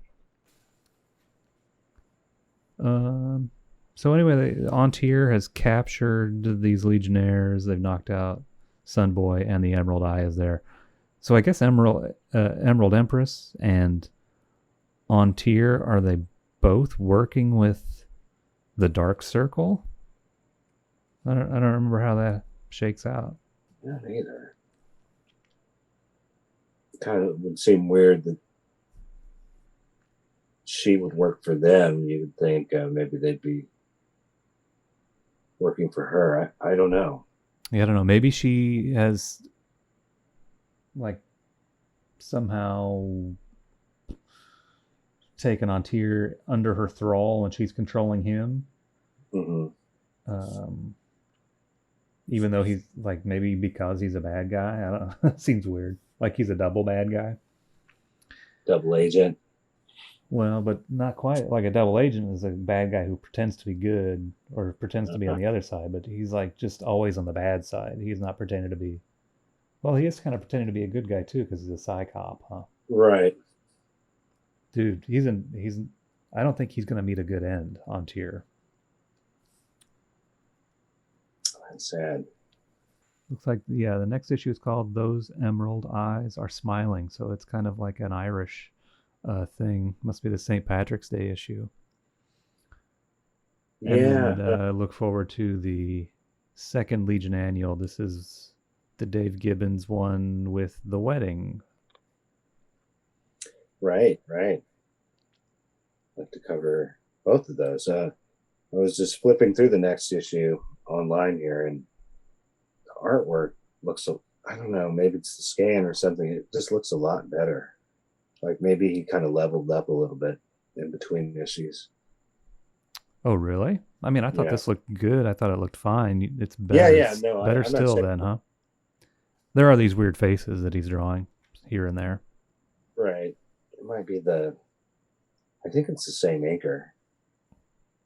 So anyway, Antir has captured these Legionnaires. They've knocked out Sunboy, and the Emerald Eye is there. So I guess Emerald Empress and Antir, are they both working with the Dark Circle? I don't remember how that shakes out. Not either. Kind of would seem weird that she would work for them. You would think maybe they'd be working for her. I don't know. Yeah, I don't know. Maybe she has like somehow taken Antir under her thrall and she's controlling him. Mm-hmm. Even though he's like, maybe because he's a bad guy. I don't know. It seems weird. Like he's a double bad guy. Double agent. Well, but not quite. Like a double agent is a bad guy who pretends to be good or pretends to be on the other side, but he's like just always on the bad side. He's not pretending to be. Well, he is kind of pretending to be a good guy too because he's a psychop, huh? Right. Dude, I don't think he's going to meet a good end on Tyr. That's sad. Looks like, yeah, the next issue is called Those Emerald Eyes Are Smiling. So it's kind of like an Irish thing. Must be the St. Patrick's Day issue. Yeah. And look forward to the second Legion Annual. This is the Dave Gibbons one with the wedding. Right. I'd like to cover both of those. I was just flipping through the next issue online here, and the artwork looks, I don't know, maybe it's the scan or something. It just looks a lot better. Like maybe he kind of leveled up a little bit in between issues. Oh, really? I mean, I thought this looked good. I thought it looked fine. It's better. Yeah. No, better still then, huh? There are these weird faces that he's drawing here and there. Right. It might be I think it's the same inker.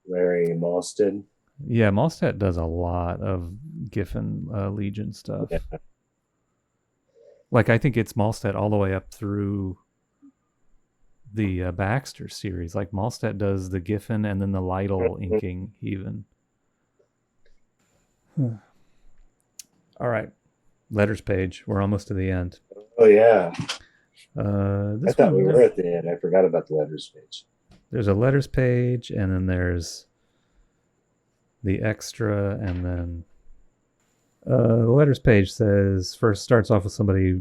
Larry Mahlstedt. Yeah, Mahlstedt does a lot of Giffen Legion stuff. Yeah. Like, I think it's Mahlstedt all the way up through the Baxter series. Like, Mahlstedt does the Giffen and then the Lytle inking even. All right. Letters page. We're almost to the end. Oh, yeah. I thought we were at the end. I forgot about the letters page. There's a letters page, and then there's the extra, and then the letters page first starts off with somebody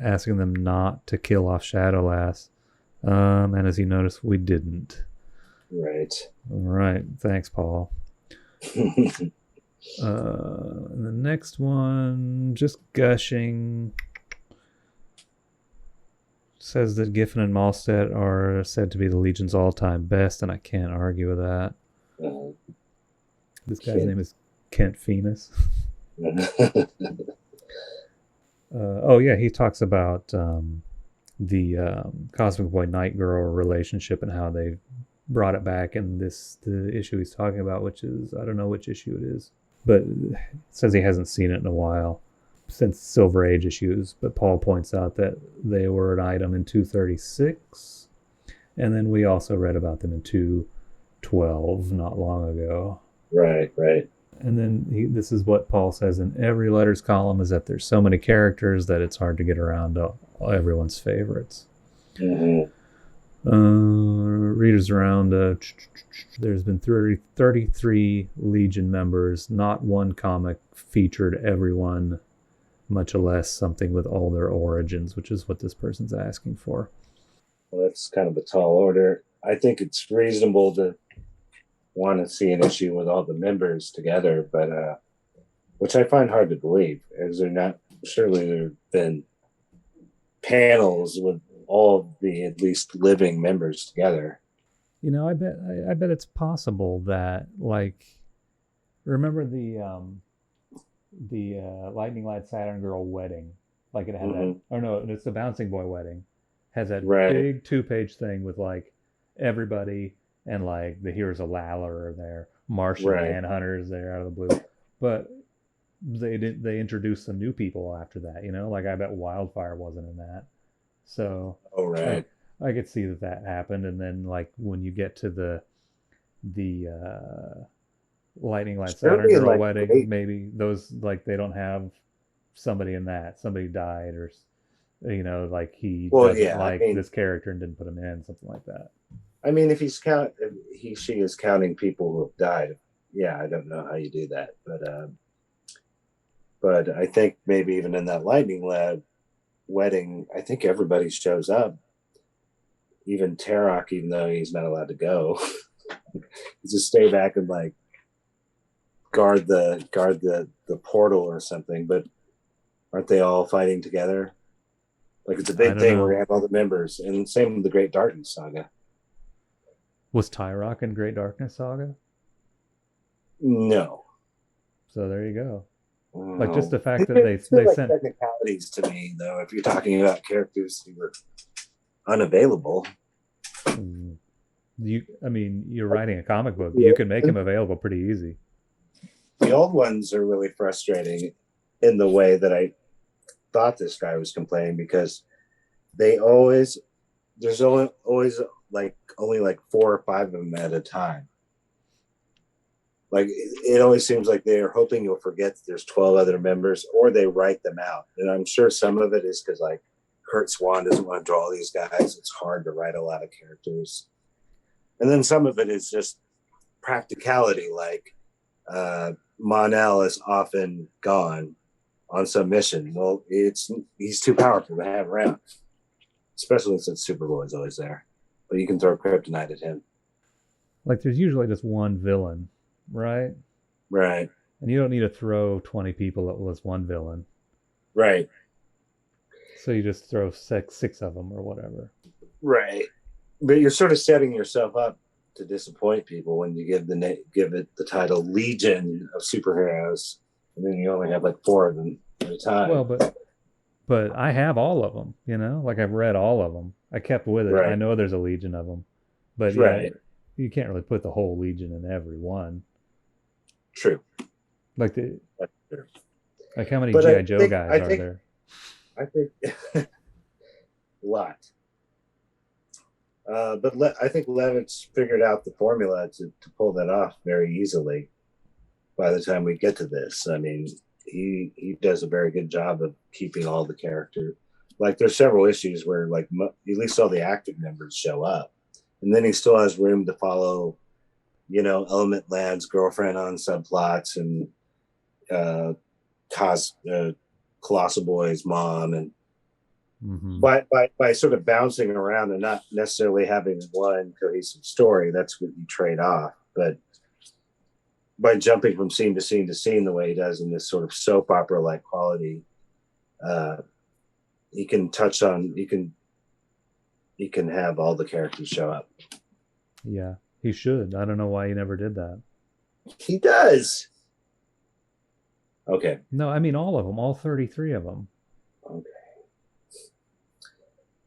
asking them not to kill off Shadowlass. And as you notice, we didn't. Right. All right. Thanks, Paul. And the next one, just gushing, says that Giffen and Mahlstedt are said to be the Legion's all-time best, and I can't argue with that. This guy's name is Kent Phoenix. Oh, yeah, he talks about the Cosmic Boy Night Girl relationship and how they brought it back in the issue he's talking about, which is, I don't know which issue it is, but it says he hasn't seen it in a while since Silver Age issues, but Paul points out that they were an item in 236, and then we also read about them in 212 not long ago. Right. And then this is what Paul says in every letters column, is that there's so many characters that it's hard to get around to everyone's favorites. Mm-hmm. Readers around, there's been 33 Legion members. Not one comic featured everyone, much less something with all their origins, which is what this person's asking for. Well, that's kind of a tall order. I think it's reasonable to want to see an issue with all the members together, but which I find hard to believe, as they're not. Surely there have been panels with all of the at least living members together. I bet it's possible that, like, remember the Lightning Lad Saturn Girl wedding? Like, it had that. Oh no, it's the Bouncing Boy wedding. Has that Right. big 2-page thing with like everybody, and like the Heroes of Lalor are there, Martian Right. Manhunter's there out of the blue, but they introduced some new people after that. Like I bet Wildfire wasn't in that, so Oh, right. I could see that happened. And then like when you get to the Lightning Lad Saturn Surely, Girl like, wedding, great. maybe those, like, they don't have somebody in that. Somebody died, or like he Well, doesn't yeah. like this character and didn't put him in, something like that. I mean, if she is counting people who have died. Yeah, I don't know how you do that, but I think maybe even in that Lightning Lad wedding, I think everybody shows up, even Tarok, even though he's not allowed to go. Just stay back and like guard the portal or something. But aren't they all fighting together? Like, it's a I big don't thing know. where you have all the members, and same with the Great Darkness Saga. Was Tyrok in Great Darkness Saga? No. So there you go. Oh. Like, just the fact that they like sent technicalities to me, though. If you're talking about characters who were unavailable, you're writing a comic book. You can make him available pretty easy. the old ones are really frustrating in the way that I thought this guy was complaining, because there's always only like 4 or 5 of them at a time. Like, it always seems like they're hoping you'll forget that there's 12 other members, or they write them out. And I'm sure some of it is because, like, Kurt Swan doesn't want to draw these guys. It's hard to write a lot of characters. And then some of it is just practicality, like Mon-El is often gone on some mission. Well, he's too powerful to have around, especially since Superboy is always there. But you can throw kryptonite at him. Like, there's usually just one villain, right? Right. And you don't need to throw 20 people at this one villain. Right. So you just throw six of them or whatever. Right. But you're sort of setting yourself up to disappoint people when you give it the title Legion of Superheroes, and then you only have like 4 of them at a time. Well, but I have all of them, like, I've read all of them. I kept with it. Right. I know there's a legion of them, but right. You can't really put the whole legion in every one. True. Like like how many But G.I. Joe guys are there? I think a lot. But I think Levitz figured out the formula to pull that off very easily by the time we get to this. I mean, he does a very good job of keeping all the characters. Like, there's several issues where, like, at least all the active members show up. And then he still has room to follow, Element Lad's girlfriend on subplots, and Colossal Boy's mom, and by sort of bouncing around and not necessarily having one cohesive story, that's what you trade off. But by jumping from scene to scene to scene the way he does in this sort of soap opera like quality, he can have all the characters show up. Yeah, he should. I don't know why he never did that. He does. Okay. No, I mean all of them, all 33 of them. Okay.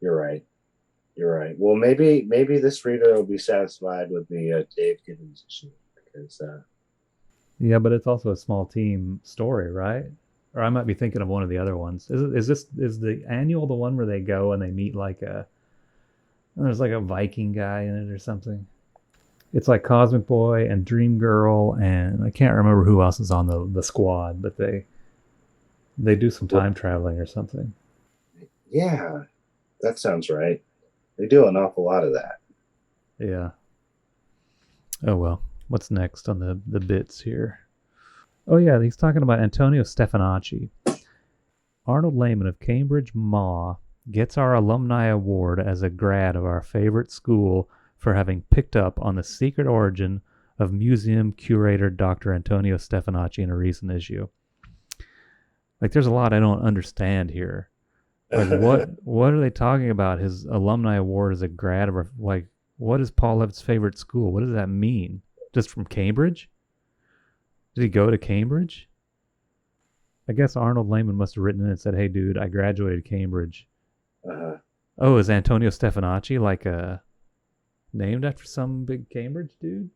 You're right. Well, maybe this reader will be satisfied with the Dave Gibbons issue, because yeah, but it's also a small team story, right? Or I might be thinking of one of the other ones. Is the annual the one where they go and they meet like there's like a Viking guy in it or something? It's like Cosmic Boy and Dream Girl, and I can't remember who else is on the squad, but they do some time traveling or something. Yeah, that sounds right. They do an awful lot of that. Yeah. Oh well. What's next on the bits here? Oh yeah, he's talking about Antonio Stefanacci. Arnold Layman of Cambridge, Ma. gets our alumni award as a grad of our favorite school for having picked up on the secret origin of museum curator Dr. Antonio Stefanacci in a recent issue. Like, there's a lot I don't understand here. Like, what are they talking about? His alumni award as a grad of, like, what is Paul Levitz's favorite school? What does that mean? Just from Cambridge? Did he go to Cambridge? I guess Arnold Layman must have written in and said, "Hey, dude, I graduated Cambridge." Oh, is Antonio Stefanacci like named after some big Cambridge dude?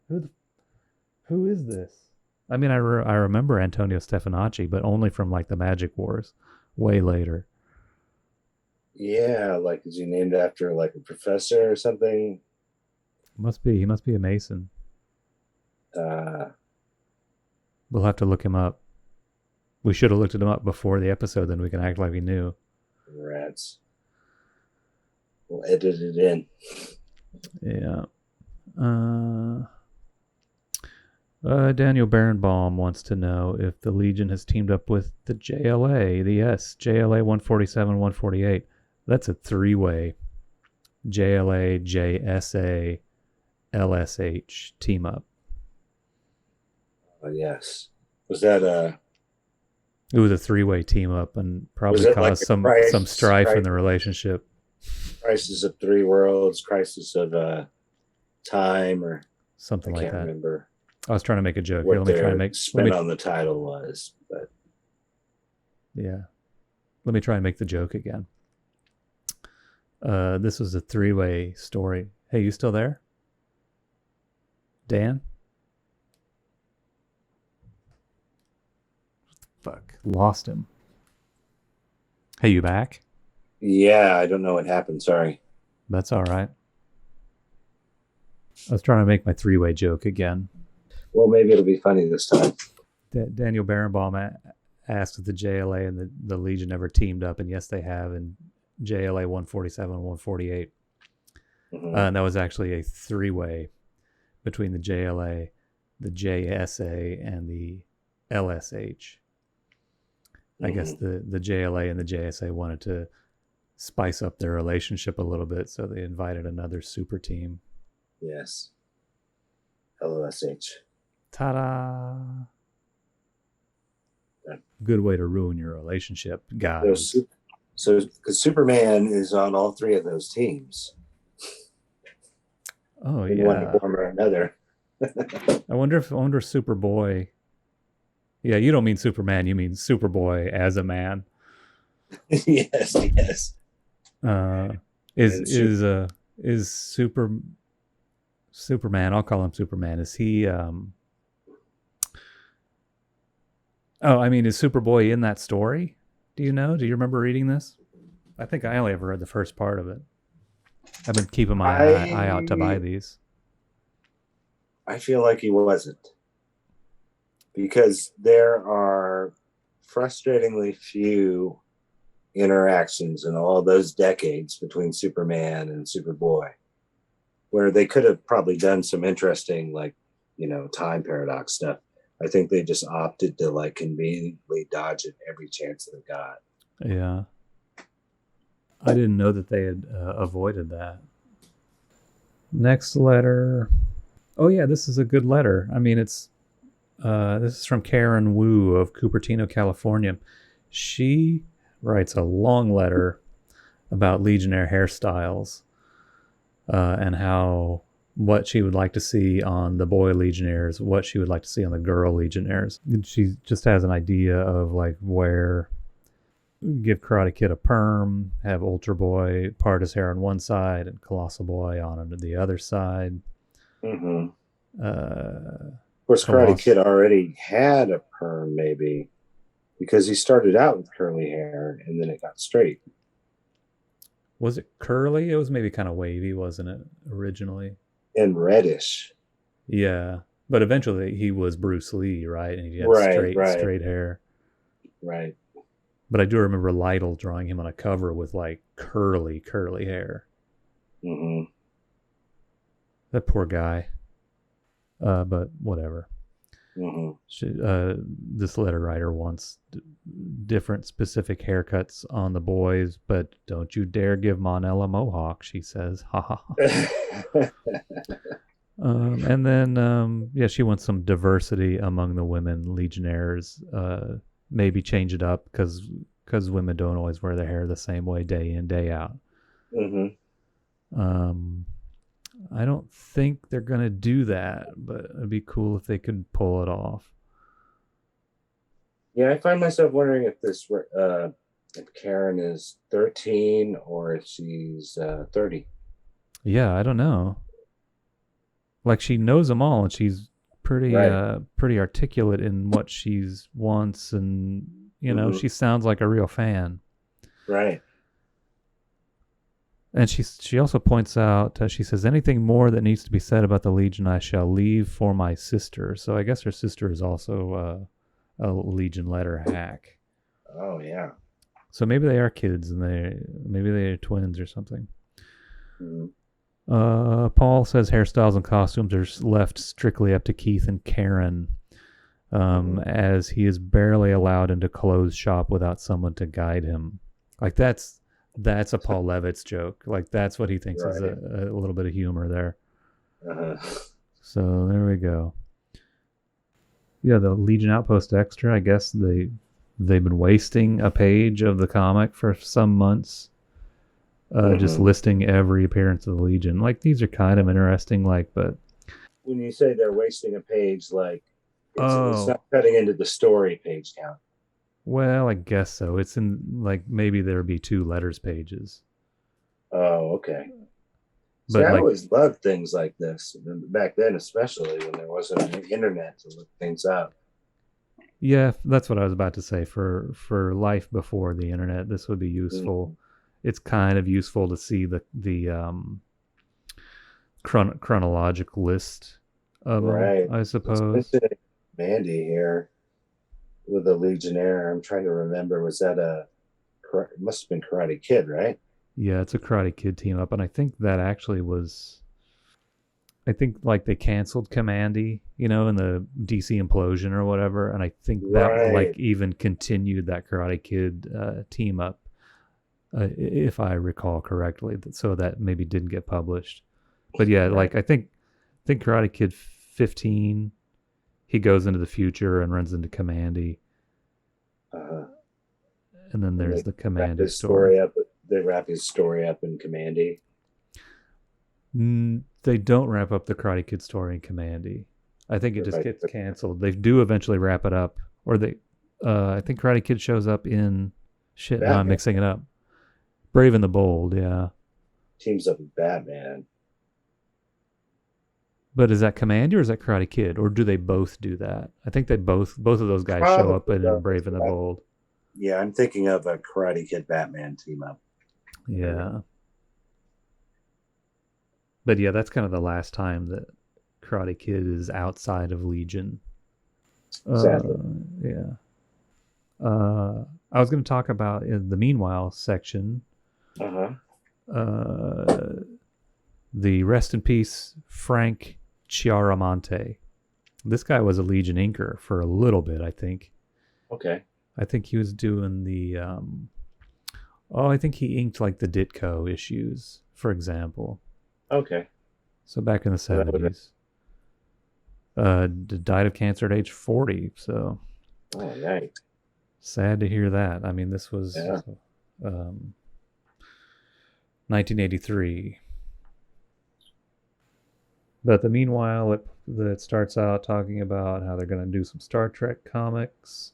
Who is this? I mean, I remember Antonio Stefanacci, but only from like the Magic Wars, way later. Yeah, like, is he named after like a professor or something? Must be. He must be a Mason. We'll have to look him up. We should have looked him up before the episode, then we can act like we knew. Rats. We'll edit it in. Yeah. Daniel Barenbaum wants to know if the Legion has teamed up with the JLA, JLA 147, 148. That's a three-way. JLA, JSA, LSH team up. Yes. Was that It was a three-way team up and probably caused like some strife in the relationship. Crisis of Three Worlds, Crisis of Time, or something like that. I can't remember. I was trying to make a joke. What their spin on the title was, but yeah. Let me try and make the joke again. This was a three-way story. Hey, you still there? Dan? Fuck. Lost him. Hey, you back? Yeah, I don't know what happened. Sorry. That's all right. I was trying to make my three-way joke again. Well, maybe it'll be funny this time. Daniel Barenbaum asked if the JLA and the Legion ever teamed up, and yes, they have in JLA 147 and 148. Mm-hmm. And that was actually a three-way between the JLA, the JSA, and the LSH. I guess the JLA and the JSA wanted to spice up their relationship a little bit, so they invited another super team. Yes. LSH. Ta-da! Good way to ruin your relationship, guys. So because Superman is on all three of those teams. Oh, in yeah. one form or another. I wonder if Superboy. Yeah, you don't mean Superman. You mean Superboy as a man. Yes. Is Superman? I'll call him Superman. Is he? Is Superboy in that story? Do you know? Do you remember reading this? I think I only ever read the first part of it. I've been keeping my eye out to buy these. I feel like he wasn't. Because there are frustratingly few interactions in all those decades between Superman and Superboy, where they could have probably done some interesting, like, time paradox stuff. I think they just opted to like conveniently dodge it every chance they got. Yeah. I didn't know that they had avoided that. Next letter. Oh yeah, this is a good letter. I mean, this is from Karen Wu of Cupertino, California. She writes a long letter about Legionnaire hairstyles and what she would like to see on the boy Legionnaires, what she would like to see on the girl Legionnaires. She just has an idea of like give Karate Kid a perm, have Ultra Boy part his hair on one side and Colossal Boy on the other side. Mm-hmm. Of course, Karate Kid already had a perm, maybe, because he started out with curly hair and then it got straight. Was it curly? It was maybe kind of wavy, wasn't it, originally? And reddish. Yeah, but eventually he was Bruce Lee, right? And he had straight hair. Right. But I do remember Lytle drawing him on a cover with like curly hair. Mm-hmm. That poor guy. But whatever. Mm-hmm. This letter writer wants different specific haircuts on the boys, but don't you dare give Monel a mohawk, she says. Ha ha ha. And then, yeah, she wants some diversity among the women legionnaires. Maybe change it up because women don't always wear their hair the same way day in, day out. Mm-hmm. I don't think they're going to do that, but it'd be cool if they could pull it off. Yeah, I find myself wondering if Karen is 13 or if she's 30. Yeah, I don't know. Like, she knows them all, and she's pretty Right. pretty articulate in what she wants, and she sounds like a real fan. Right. And she also points out, she says, anything more that needs to be said about the Legion I shall leave for my sister. So I guess her sister is also a Legion letter hack. Oh yeah. So maybe they are kids, and maybe they are twins or something. Mm-hmm. Paul says hairstyles and costumes are left strictly up to Keith and Karen, as he is barely allowed into clothes shop without someone to guide him. Like, that's a Paul Levitz joke. Like, that's what he thinks is a little bit of humor there. So there we go. Yeah, the Legion Outpost Extra, I guess they've been wasting a page of the comic for some months. Just listing every appearance of the Legion. Like, these are kind of interesting, but when you say they're wasting a page, like it's not cutting into the story page count. Well, I guess so. It's in, like, maybe there'd be 2 letters pages. Oh, okay. But see, I always loved things like this back then, especially when there wasn't an internet to look things up. Yeah, that's what I was about to say. For life before the internet, this would be useful. It's kind of useful to see the chronological list of them, I suppose. Mandy here with a Legionnaire. I'm trying to remember. Was that it must have been Karate Kid, right? Yeah, it's a Karate Kid team up, and I think that actually was. I think, like, they canceled Commandy, in the DC implosion or whatever, and I think that like even continued that Karate Kid team up, if I recall correctly. So that maybe didn't get published, but yeah, like I think Karate Kid 15, he goes into the future and runs into Commandy, and then there's the Commandy story. They wrap his story up in Commandy. They don't wrap up the Karate Kid story in Commandy. I think it just gets canceled. They do eventually wrap it up, or I think Karate Kid shows up in Batman. No, I'm mixing it up. Brave and the Bold, yeah. Teams up with Batman. But is that Commandy or is that Karate Kid, or do they both do that? I think they both of those guys show up in Brave and the Bold. Yeah, I'm thinking of a Karate Kid Batman team up. Yeah. But yeah, that's kind of the last time that Karate Kid is outside of Legion. Exactly. Yeah. I was going to talk about in the Meanwhile section. The rest in peace Frank Chiaramonte. This guy was a Legion inker for a little bit, I think. Okay. I think he was doing the I think he inked like the Ditko issues, for example. Okay. So back in the 70s. Died of cancer at age 40, so. Oh, nice. Sad to hear that. I mean, this was 1983. But the Meanwhile, it starts out talking about how they're going to do some Star Trek comics.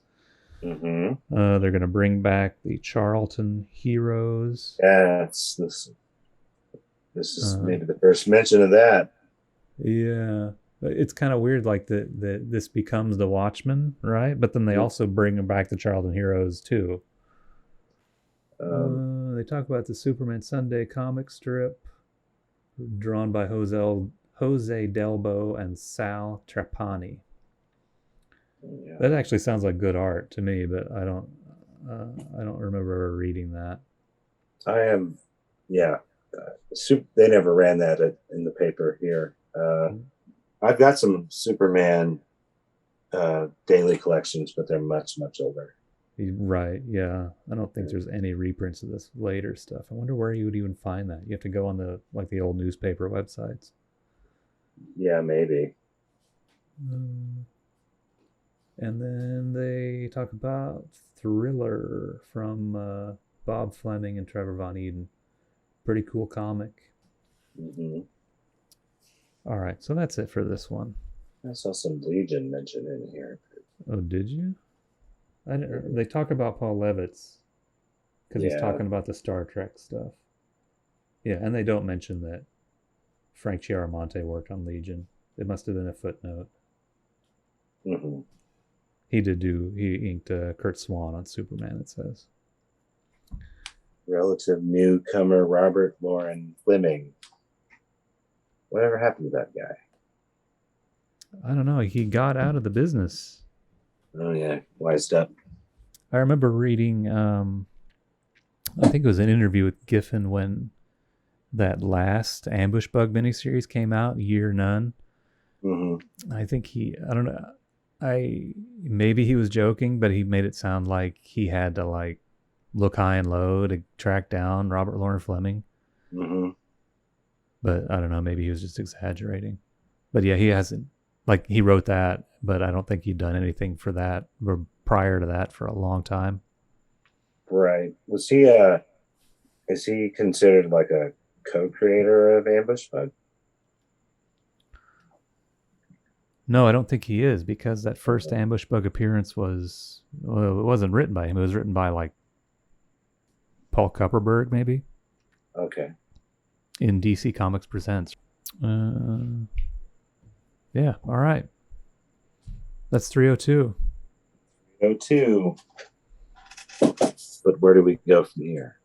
They're going to bring back the Charlton Heroes. Yes, this is maybe the first mention of that. Yeah, it's kind of weird. Like this becomes the Watchmen, right? But then they also bring back the Charlton Heroes too. They talk about the Superman Sunday comic strip, drawn by Jose Delbo and Sal Trapani. Yeah. That actually sounds like good art to me, but I don't remember ever reading that. I am, yeah. They never ran that in the paper here. I've got some Superman daily collections, but they're much, much older. Right, yeah. I don't think there's any reprints of this later stuff. I wonder where you would even find that. You have to go on the old newspaper websites. Yeah, maybe. And then they talk about Thriller from Bob Fleming and Trevor Von Eden. Pretty cool comic. Mm-hmm. All right, so that's it for this one. I saw some Legion mentioned in here. Oh, did you? They talk about Paul Levitz because he's talking about the Star Trek stuff. Yeah, and they don't mention that Frank Chiaramonte worked on Legion. It must have been a footnote. Mm-hmm. He inked Kurt Swan on Superman, it says. Relative newcomer Robert Lauren Fleming. Whatever happened to that guy? I don't know. He got out of the business. Oh, yeah. Wised up. I remember reading, I think it was an interview with Giffen when that last Ambush Bug miniseries came out, Year None. Mm-hmm. I think I don't know. Maybe he was joking, but he made it sound like he had to like look high and low to track down Robert Lauren Fleming. Mm-hmm. But I don't know. Maybe he was just exaggerating. But yeah, he hasn't. Like, he wrote that, but I don't think he'd done anything for that or prior to that for a long time. Right. Was he, is he considered like a co-creator of Ambush Bug? No, I don't think he is, because that first Ambush Bug appearance was, well, it wasn't written by him. It was written by like Paul Kupperberg, maybe. Okay. In DC Comics Presents. Yeah, all right. That's 302. 302. But where do we go from here?